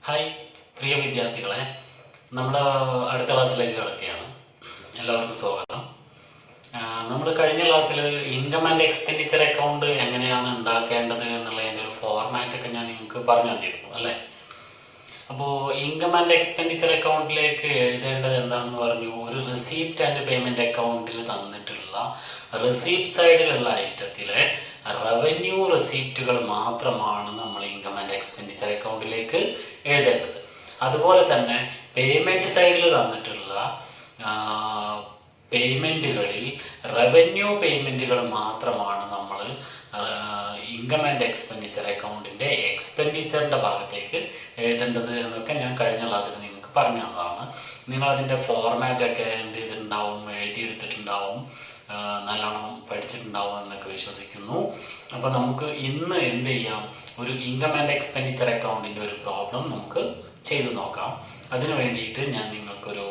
Hi പ്രിയ വിദ്യാർത്ഥികളെ, നമ്മുടെ അടുത്ത ക്ലാസ്സിലേക്ക് കിടക്കുകയാണ്. എല്ലാവർക്കും സ്വാഗതം. നമ്മൾ കഴിഞ്ഞ ക്ലാസ്സിൽ ഇൻകം ആൻഡ് എക്സ്പെൻഡിച്ചർ അക്കൗണ്ട് എങ്ങനെയാണ് ഉണ്ടാക്കേണ്ടത് എന്നുള്ളതിൻ്റെ ഒരു ഫോർമാറ്റൊക്കെ ഞാൻ നിങ്ങൾക്ക് പറഞ്ഞു തന്നിരുന്നു അല്ലേ. അപ്പോൾ ഇൻകം ആൻഡ് എക്സ്പെൻഡിച്ചർ അക്കൗണ്ടിലേക്ക് എഴുതേണ്ടത് എന്താണെന്ന് പറഞ്ഞു, ഒരു റിസീപ്റ്റ് ആൻഡ് പേയ്മെൻറ്റ് അക്കൗണ്ടിൽ തന്നിട്ടുള്ള റിസീപ്റ്റ് സൈഡിലുള്ള ഐറ്റത്തിലെ റവന്യൂ റെസീപ്റ്റുകൾ മാത്രമാണ് നമ്മൾ ഇൻകം ആൻഡ് എക്സ്പെൻഡിച്ചർ അക്കൗണ്ടിലേക്ക് എഴുതേണ്ടത്. അതുപോലെ തന്നെ പേയ്മെൻറ്റ് സൈഡിൽ തന്നിട്ടുള്ള പേയ്മെൻറ്റുകളിൽ റവന്യൂ പേയ്മെൻറ്റുകൾ മാത്രമാണ് നമ്മൾ ഇൻകം ആൻഡ് എക്സ്പെൻഡിച്ചർ അക്കൗണ്ടിൻ്റെ എക്സ്പെൻഡിച്ചറിൻ്റെ ഭാഗത്തേക്ക് എഴുതേണ്ടത് എന്നൊക്കെ ഞാൻ കഴിഞ്ഞ ക്ലാസ്സിൽ നിങ്ങൾക്ക് പറഞ്ഞു തന്നതാണ്. നിങ്ങളതിൻ്റെ ഫോർമാറ്റൊക്കെ എന്ത് ചെയ്തിട്ടുണ്ടാവും, എഴുതിയെടുത്തിട്ടുണ്ടാവും, നല്ലോണം പഠിച്ചിട്ടുണ്ടാവും എന്നൊക്കെ വിശ്വസിക്കുന്നു. അപ്പോൾ നമുക്ക് ഇന്ന് എന്ത് ചെയ്യാം, ഒരു ഇൻകം ആൻഡ് എക്സ്പെൻഡിച്ചർ അക്കൗണ്ടിൻ്റെ ഒരു പ്രോബ്ലം നമുക്ക് ചെയ്തു നോക്കാം. അതിനു വേണ്ടിയിട്ട് ഞാൻ നിങ്ങൾക്കൊരു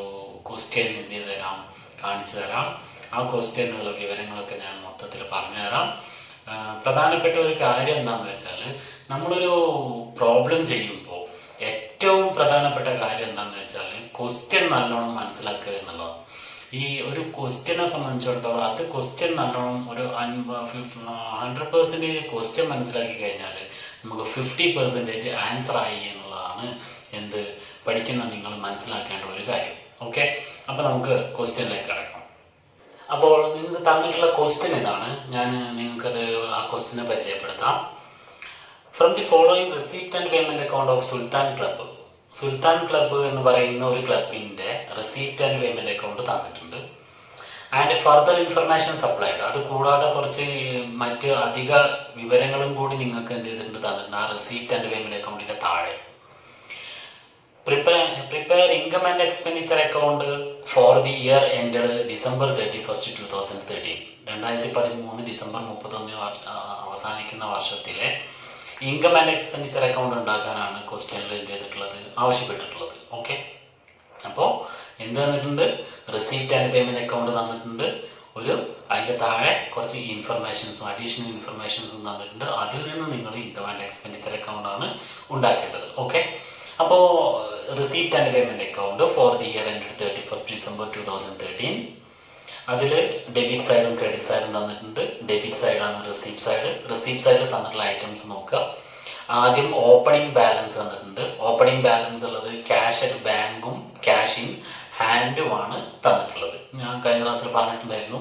ക്വസ്റ്റ്യൻ എന്ത് ചെയ്ത് തരാം, കാണിച്ചു തരാം. ആ ക്വസ്റ്റ്യനുള്ള വിവരങ്ങളൊക്കെ ഞാൻ മൊത്തത്തിൽ പറഞ്ഞുതരാം. പ്രധാനപ്പെട്ട ഒരു കാര്യം എന്താണെന്ന് വെച്ചാൽ, നമ്മളൊരു പ്രോബ്ലം ചെയ്യുമ്പോൾ ഏറ്റവും പ്രധാനപ്പെട്ട കാര്യം എന്താണെന്ന് വെച്ചാൽ ക്വസ്റ്റ്യൻ നല്ലോണം മനസ്സിലാക്കുക എന്നുള്ളതാണ്. ഈ ഒരു ക്വസ്റ്റ്യനെ സംബന്ധിച്ചിടത്തോളം അത് ക്വസ്റ്റ്യൻ നല്ലോണം ഒരു 100% ക്വസ്റ്റ്യൻ മനസ്സിലാക്കി കഴിഞ്ഞാൽ നമുക്ക് 50% ആൻസർ ആയി എന്നുള്ളതാണ് എന്ത് പഠിക്കുന്ന നിങ്ങൾ മനസ്സിലാക്കേണ്ട ഒരു കാര്യം. ഓക്കെ, അപ്പോൾ നമുക്ക് ക്വസ്റ്റ്യനിലേക്ക് കിടക്കാം. അപ്പോൾ നിങ്ങൾക്ക് തന്നിട്ടുള്ള ക്വസ്റ്റ്യൻ ഇതാണ്. ഞാൻ നിങ്ങൾക്കത് ആ ക്വസ്റ്റ്യനെ പരിചയപ്പെടുത്താം. From the following receipt and payment account of Sultan club. Sultan club എന്ന് പറയുന്ന ഒരു ക്ലബിന്റെ റിസീപ്റ്റ് ആൻഡ് പേയ്മെന്റ് അക്കൗണ്ട് തന്നിട്ടുണ്ട്. And further information supplied. അത് കൂടാതെ കുറച്ച് മറ്റ് അധിക വിവരങ്ങളും കൂടി നിങ്ങൾക്ക് എന്ത് ചെയ്തിട്ടുണ്ട് തന്നിട്ടുണ്ട് ആ റിസീപ്റ്റ് ആൻഡ് പേയ്മെന്റ് അക്കൗണ്ടിന്റെ താഴെ. Prepare income and expenditure account for the year ended December 31, 2013. 2013 December 31 അവസാനിക്കുന്ന വർഷത്തിലെ ഇൻകം ആൻഡ് എക്സ്പെൻഡിച്ചർ അക്കൗണ്ട് ഉണ്ടാക്കാനാണ് ക്വസ്റ്റ്യനിൽ എന്ത് ചെയ്തിട്ടുള്ളത്, ആവശ്യപ്പെട്ടിട്ടുള്ളത്. ഓക്കെ, അപ്പോൾ എന്ത് തന്നിട്ടുണ്ട്, റിസീപ്റ്റ് ആൻഡ് പേയ്മെന്റ് അക്കൗണ്ട് തന്നിട്ടുണ്ട്. അതിൻ്റെ താഴെ കുറച്ച് ഇൻഫർമേഷൻസും അഡീഷണൽ ഇൻഫർമേഷൻസും തന്നിട്ടുണ്ട്. അതിൽ നിന്ന് നിങ്ങൾ ഇൻകം ആൻഡ് എക്സ്പെൻഡിച്ചർ അക്കൗണ്ട് ആണ് ഉണ്ടാക്കേണ്ടത്. ഓക്കെ, അപ്പോൾ receipt and payment account for the year ended 31 December 2013. അതിൽ ഡെബിറ്റ് സൈഡും ക്രെഡിറ്റ് സൈഡും തന്നിട്ടുണ്ട്. ഡെബിറ്റ് സൈഡാണ് റിസീപ്റ്റ് സൈഡ്. റിസീപ്റ്റ് സൈഡിൽ തന്നിട്ടുള്ള ഐറ്റംസ് നോക്കുക. ആദ്യം ഓപ്പണിംഗ് ബാലൻസ് തന്നിട്ടുണ്ട്. ഓപ്പണിംഗ് ബാലൻസ് ഉള്ളത് ക്യാഷ് അറ്റ് ബാങ്കും ക്യാഷ് ഇൻ ഹാൻഡുമാണ് തന്നിട്ടുള്ളത്. ഞാൻ കഴിഞ്ഞ ക്ലാസ്സിൽ പറഞ്ഞിട്ടുണ്ടായിരുന്നു,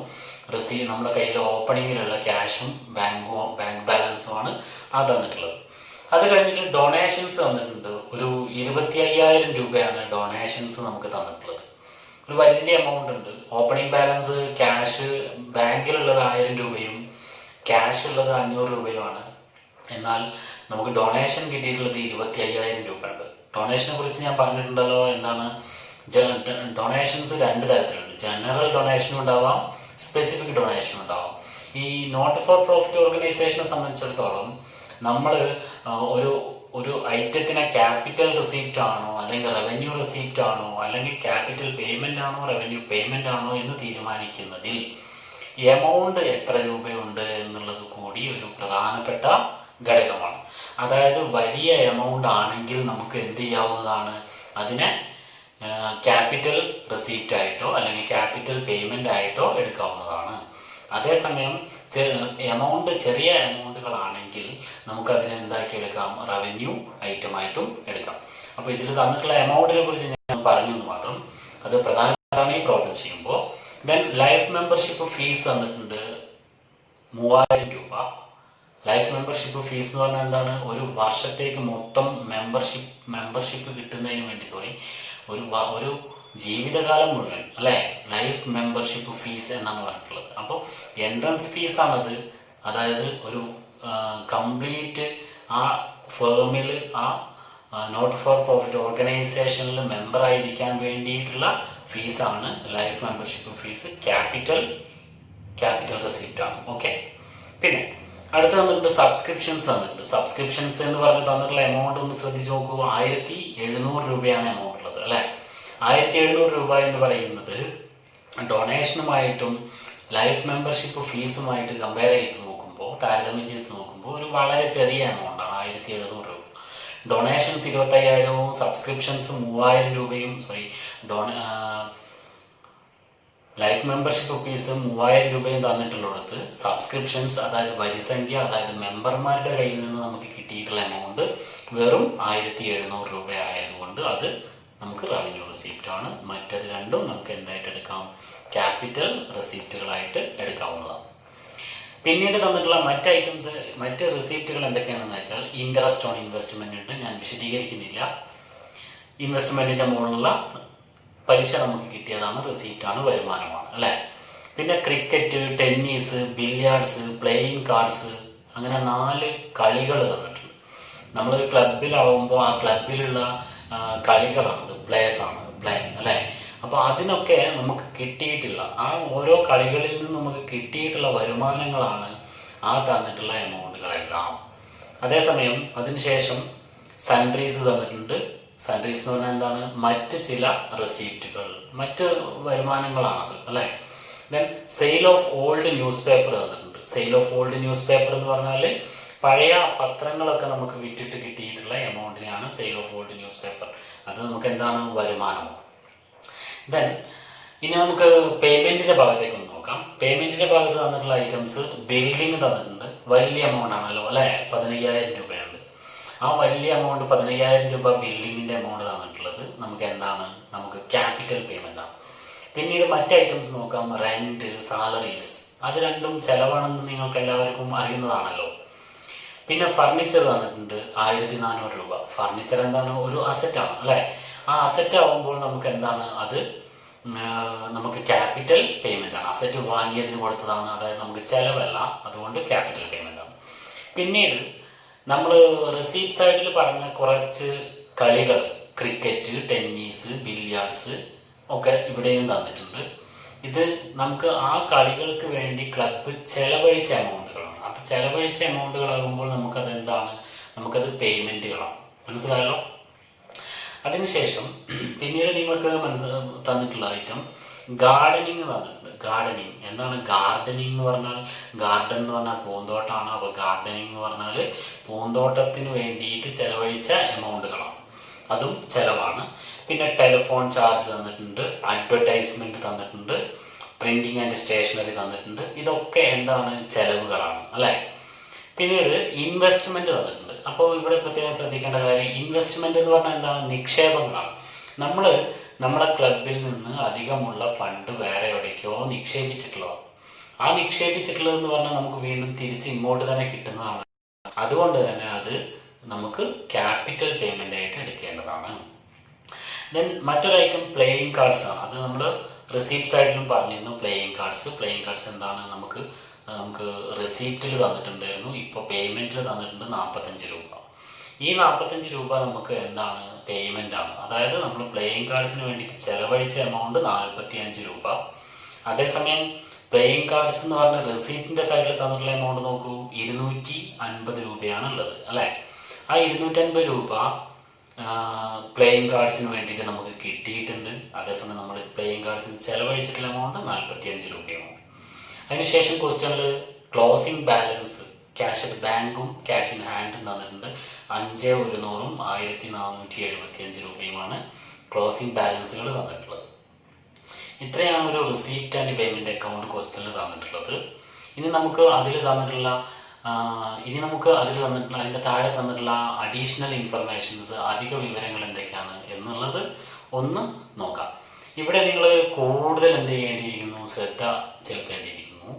നമ്മുടെ കയ്യിൽ ഓപ്പണിങ്ങിലുള്ള ക്യാഷും ബാങ്ക് ബാലൻസുമാണ് അത് തന്നിട്ടുള്ളത്. അത് കഴിഞ്ഞിട്ട് ഡൊണേഷൻസ് തന്നിട്ടുണ്ട്. ഒരു 25,000 രൂപയാണ് ഡൊണേഷൻസ് നമുക്ക് തന്നിട്ടുള്ളത്. ഒരു വലിയ എമൗണ്ട് ഉണ്ട്. ഓപ്പണിംഗ് ബാലൻസ് ക്യാഷ് ബാങ്കിലുള്ളത് 1000 രൂപയും ക്യാഷ് ഉള്ളത് 500 രൂപയുമാണ്. എന്നാൽ നമുക്ക് ഡൊണേഷൻ കിട്ടിയിട്ടുള്ളത് 25,000 രൂപ ഉണ്ട്. ഡൊണേഷനെ കുറിച്ച് ഞാൻ പറഞ്ഞിട്ടുണ്ടല്ലോ. എന്താണ് ഡൊണേഷൻസ്? 2 തരത്തിലുണ്ട്. ജനറൽ ഡൊണേഷനും ഉണ്ടാവാം, സ്പെസിഫിക് ഡൊണേഷനും ഉണ്ടാവാം. ഈ നോട്ട് ഫോർ പ്രോഫിറ്റ് ഓർഗനൈസേഷനെ സംബന്ധിച്ചിടത്തോളം നമ്മൾ ഒരു ഐറ്റത്തിനെ ക്യാപിറ്റൽ റിസീപ്റ്റ് ആണോ അല്ലെങ്കിൽ റവന്യൂ റിസീപ്റ്റ് ആണോ അല്ലെങ്കിൽ ക്യാപിറ്റൽ പേയ്മെന്റ് ആണോ റവന്യൂ പേയ്മെന്റ് ആണോ എന്ന് തീരുമാനിക്കുന്നതിൽ എമൗണ്ട് എത്ര രൂപയുണ്ട് എന്നുള്ളത് കൂടി ഒരു പ്രധാനപ്പെട്ട ഘടകമാണ്. അതായത് വലിയ എമൗണ്ട് ആണെങ്കിൽ നമുക്ക് എന്ത് ചെയ്യാവുന്നതാണ്, അതിനെ ക്യാപിറ്റൽ റിസീപ്റ്റ് ആയിട്ടോ അല്ലെങ്കിൽ ക്യാപിറ്റൽ പേയ്മെന്റ് ആയിട്ടോ എടുക്കാവുന്നതാണ്. അതേസമയം ചെറിയ എമൗണ്ടുകളാണെങ്കിൽ നമുക്കതിനെ എന്താക്കി എടുക്കാം, റവന്യൂ ഐറ്റമായിട്ടും എടുക്കാം. അപ്പോൾ ഇതിൽ തന്നിട്ടുള്ള എമൗണ്ടിനെ കുറിച്ച് ഞാൻ പറഞ്ഞു എന്ന് മാത്രം. അത് പ്രധാനപ്പെട്ടതാണ് ഈ പ്രോബ്ലം ചെയ്യുമ്പോൾ. ദെൻ ലൈഫ് മെമ്പർഷിപ്പ് ഫീസ് തന്നിട്ടുണ്ട് 3000 രൂപ. ലൈഫ് മെമ്പർഷിപ്പ് ഫീസ് എന്ന് പറഞ്ഞാൽ എന്താണ്, ഒരു വർഷത്തേക്ക് മൊത്തം മെമ്പർഷിപ്പ് കിട്ടുന്നതിന് വേണ്ടി ഒരു ജീവിതകാലം മുഴുവൻ അല്ലെ ലൈഫ് മെമ്പർഷിപ്പ് ഫീസ് എന്നാണ് പറഞ്ഞിട്ടുള്ളത്. അപ്പോൾ എൻട്രൻസ് ഫീസാണത്. അതായത് ഒരു കംപ്ലീറ്റ് ആ ഫേമിൽ ആ നോട്ട് ഫോർ പ്രോഫിറ്റ് ഓർഗനൈസേഷനിൽ മെമ്പർ ആയിരിക്കാൻ വേണ്ടിയിട്ടുള്ള ഫീസാണ് life membership fees. Capital receipt ആണ്. ഓക്കെ, പിന്നെ അടുത്ത് തന്നിട്ടുണ്ട് സബ്സ്ക്രിപ്ഷൻസ് തന്നിട്ടുണ്ട്. സബ്സ്ക്രിപ്ഷൻസ് എന്ന് പറഞ്ഞ് തന്നിട്ടുള്ള എമൗണ്ട് ഒന്ന് ശ്രദ്ധിച്ച് നോക്കൂ. 1700 രൂപയാണ് എമൗണ്ട് ഉള്ളത് അല്ലെ. 1700 രൂപ എന്ന് പറയുന്നത് ഡൊണേഷനുമായിട്ടും ലൈഫ് മെമ്പർഷിപ്പ് ഫീസുമായിട്ട് കമ്പയർ ചെയ്ത് നോക്കുമ്പോൾ, താരതമ്യം ചെയ്ത് നോക്കുമ്പോൾ ഒരു വളരെ ചെറിയ എമൗണ്ടാണ് 1700 രൂപ. ഡൊണേഷൻസ് 25,000, സബ്സ്ക്രിപ്ഷൻസ് 3,000 രൂപയും, ലൈഫ് മെമ്പർഷിപ്പ് റുപ്പീസ് 3,000 രൂപയും തന്നിട്ടുള്ളിടത്ത് സബ്സ്ക്രിപ്ഷൻസ്, അതായത് വരിസംഖ്യ, അതായത് മെമ്പർമാരുടെ കയ്യിൽ നിന്ന് നമുക്ക് കിട്ടിയിട്ടുള്ള എമൗണ്ട് വെറും 1,700 രൂപ ആയതുകൊണ്ട് അത് നമുക്ക് റവന്യൂ റെസിപ്റ്റ് ആണ്. മറ്റത് രണ്ടും നമുക്ക് എന്തായിട്ട് എടുക്കാം? ക്യാപിറ്റൽ റെസിപ്റ്റുകളായിട്ട് എടുക്കാവുന്നതാണ്. പിന്നീട് തന്നിട്ടുള്ള മറ്റ് റെസിപ്റ്റുകൾ എന്തൊക്കെയാണെന്ന് വെച്ചാൽ ഇൻട്രസ്റ്റ് ഓൺ ഇൻവെസ്റ്റ്മെന്റ് ഉണ്ട്, ഞാൻ വിശദീകരിക്കുന്നില്ല. ഇൻവെസ്റ്റ്മെന്റിന്റെ മുകളിലുള്ള പലിശ നമുക്ക് കിട്ടിയതാണ്, റെസിപ്റ്റാണ്, വരുമാനമാണ് അല്ലേ. പിന്നെ cricket, tennis, billiards, playing cards, അങ്ങനെ 4 കളികൾ തന്നിട്ടുണ്ട്. നമ്മളൊരു ക്ലബിലാവുമ്പോൾ ആ ക്ലബിലുള്ള കളികളാണ്, പ്ലേയിങ് അല്ലേ. അപ്പോൾ അതിനൊക്കെ നമുക്ക് കിട്ടിയിട്ടില്ല, ആ ഓരോ കളികളിൽ നിന്ന് നമുക്ക് കിട്ടിയിട്ടുള്ള വരുമാനങ്ങളാണ് ആ തന്നിട്ടുള്ള എമൗണ്ടുകളെല്ലാം. അതേസമയം അതിനുശേഷം സൺട്രീസ് തന്നിട്ടുണ്ട്. സൺട്രീസ് എന്ന് പറഞ്ഞാൽ എന്താണ്? മറ്റ് ചില റെസിപ്റ്റുകൾ, മറ്റ് വരുമാനങ്ങളാണത് അല്ലേ. Then sale of old newspaper തന്നിട്ടുണ്ട്. Sale of old newspaper എന്ന് പറഞ്ഞാൽ പഴയ പത്രങ്ങളൊക്കെ നമുക്ക് വിറ്റിട്ട് കിട്ടിയിട്ടുള്ള എമൗണ്ടിനെയാണ് sale of old newspaper. അത് നമുക്ക് എന്താണ്? വരുമാനമാണ്. ദെൻ ഇനി നമുക്ക് പേയ്മെന്റിന്റെ ഭാഗത്തേക്ക് ഒന്ന് നോക്കാം. പേയ്മെന്റിന്റെ ഭാഗത്ത് തന്നിട്ടുള്ള ഐറ്റംസ്, ബിൽഡിംഗ് തന്നിട്ടുണ്ട്. വലിയ എമൗണ്ട് ആണല്ലോ അല്ലെ, 15,000 രൂപയുണ്ട്. ആ വലിയ എമൗണ്ട് 15,000 രൂപ ബിൽഡിങ്ങിന്റെ എമൗണ്ട് തന്നിട്ടുള്ളത് നമുക്ക് എന്താണ്? നമുക്ക് ക്യാപിറ്റൽ പേയ്മെന്റ് ആണ്. പിന്നീട് മറ്റ് ഐറ്റംസ് നോക്കാം. റെന്റ്, സാലറീസ്, അത് രണ്ടും ചെലവാണെന്ന് നിങ്ങൾക്ക് എല്ലാവർക്കും അറിയുന്നതാണല്ലോ. പിന്നെ ഫർണിച്ചർ തന്നിട്ടുണ്ട് 1,400 രൂപ. ഫർണിച്ചർ എന്താണ്? ഒരു അസറ്റാണ് അല്ലെ. ആ അസറ്റ് ആവുമ്പോൾ നമുക്ക് എന്താണ്? അത് നമുക്ക് ക്യാപിറ്റൽ പേയ്മെന്റ് ആണ്. അസറ്റ് വാങ്ങിയതിന് കൊടുത്തതാണ്, അതായത് നമുക്ക് ചെലവല്ല, അതുകൊണ്ട് ക്യാപിറ്റൽ പേയ്മെന്റ് ആണ്. പിന്നീട് നമ്മൾ റെസീപ്റ്റ് സൈഡിൽ പറഞ്ഞ കുറച്ച് കളികൾ, ക്രിക്കറ്റ്, ടെന്നീസ്, ബില്യാർഡ്സ് ഒക്കെ ഇവിടെയും തന്നിട്ടുണ്ട്. ഇത് നമുക്ക് ആ കളികൾക്ക് വേണ്ടി ക്ലബ്ബ് ചെലവഴിച്ച എമൗണ്ടുകളാണ്. അപ്പൊ ചെലവഴിച്ച എമൗണ്ടുകളാകുമ്പോൾ നമുക്കത് എന്താണ്? നമുക്കത് പേയ്മെന്റുകളാണ്. മനസ്സിലായല്ലോ. അതിനുശേഷം പിന്നീട് നിങ്ങൾക്ക് തന്നിട്ടുള്ള ഐറ്റം ഗാർഡനിങ് തന്നിട്ടുണ്ട്. ഗാർഡനിങ് എന്താണ്? ഗാർഡനിങ് എന്ന് പറഞ്ഞാൽ, ഗാർഡൻ എന്ന് പറഞ്ഞാൽ പൂന്തോട്ടമാണ്. അപ്പോൾ ഗാർഡനിങ് എന്ന് പറഞ്ഞാൽ പൂന്തോട്ടത്തിന് വേണ്ടിയിട്ട് ചെലവഴിച്ച എമൗണ്ടുകളാണ്, അതും ചെലവാണ്. പിന്നെ ടെലിഫോൺ ചാർജ് തന്നിട്ടുണ്ട്, അഡ്വർടൈസ്മെന്റ് തന്നിട്ടുണ്ട്, പ്രിന്റിങ് ആൻഡ് സ്റ്റേഷനറി തന്നിട്ടുണ്ട്. ഇതൊക്കെ എന്താണ്? ചെലവുകളാണ് അല്ലെ. പിന്നീട് ഇൻവെസ്റ്റ്മെന്റ് തന്നിട്ടുണ്ട്. അപ്പോൾ ഇവിടെ പ്രത്യേകം ശ്രദ്ധിക്കേണ്ട കാര്യം, ഇൻവെസ്റ്റ്മെന്റ് എന്ന് പറഞ്ഞാൽ എന്താണ്? നിക്ഷേപങ്ങളാണ്. നമ്മളെ ക്ലബിൽ നിന്ന് അധികമുള്ള ഫണ്ട് വേറെ എവിടേക്കോ നിക്ഷേപിച്ചിട്ടുള്ളതാണ്. ആ നിക്ഷേപിച്ചിട്ടുള്ളത് എന്ന് പറഞ്ഞാൽ നമുക്ക് വീണ്ടും തിരിച്ച് ഇങ്ങോട്ട് തന്നെ കിട്ടുന്നതാണ്. അതുകൊണ്ട് തന്നെ അത് നമുക്ക് ക്യാപിറ്റൽ പേയ്മെന്റ് ആയിട്ട് എടുക്കേണ്ടതാണ്. ദെൻ മറ്റൊരു ഐറ്റം പ്ലേയിങ് കാർഡ്സ് ആണ്. അത് നമ്മൾ റെസീപ്റ്റ് സൈഡിലും പറഞ്ഞിരുന്നു. പ്ലേയിങ് കാർഡ്സ് എന്താണ്? നമുക്ക് റെസീപ്റ്റിൽ തന്നിട്ടുണ്ടായിരുന്നു, ഇപ്പോൾ പേയ്മെന്റിൽ തന്നിട്ടുണ്ട് 45 രൂപ. ഈ 45 രൂപ നമുക്ക് എന്താണ്? പേയ്മെന്റ് ആണ്. അതായത് നമ്മൾ പ്ലേയിങ് കാർഡ്സിന് വേണ്ടിയിട്ട് ചെലവഴിച്ച എമൗണ്ട് 45 രൂപ. അതേസമയം പ്ലേയിങ് കാർഡ്സ് എന്ന് പറഞ്ഞ റെസീപ്റ്റിന്റെ സൈഡിൽ തന്നിട്ടുള്ള എമൗണ്ട് നോക്കൂ, 250 രൂപയാണ് ഉള്ളത് അല്ലെ. ആ 250 രൂപ പ്ലേയിങ് കാർഡ്സിന് വേണ്ടിയിട്ട് നമുക്ക് കിട്ടിയിട്ടുണ്ട്. അതേസമയം നമ്മൾ പ്ലേയിങ് കാർഡ്സിന് ചെലവഴിച്ചിട്ടുള്ള എമൗണ്ട് 45 രൂപയാണ്. അതിനുശേഷം ക്വസ്റ്റ്യനിൽ ക്ലോസിംഗ് ബാലൻസ്, ക്യാഷ് ബാങ്കും ക്യാഷ് ഇൻ ഹാൻഡും തന്നിട്ടുണ്ട്. 5,100ഉം 1,475 രൂപയുമാണ് ക്ലോസിംഗ് ബാലൻസുകൾ തന്നിട്ടുള്ളത്. ഇത്രയാണ് ഒരു റിസീപ്റ്റ് ആൻഡ് പേയ്മെന്റ് അക്കൗണ്ട് ക്വസ്റ്റ്യനിൽ തന്നിട്ടുള്ളത്. ഇനി നമുക്ക് അതിൽ തന്നിട്ടുള്ള അതിന്റെ താഴെ തന്നിട്ടുള്ള അഡീഷണൽ ഇൻഫർമേഷൻസ്, അധിക വിവരങ്ങൾ എന്തൊക്കെയാണ് എന്നുള്ളത് ഒന്ന് നോക്കാം. ഇവിടെ നിങ്ങൾ കൂടുതൽ എന്ത് ചെയ്യേണ്ടിയിരിക്കുന്നു? ശ്രദ്ധ ചെലുത്തേണ്ടിയിരിക്കുന്നു.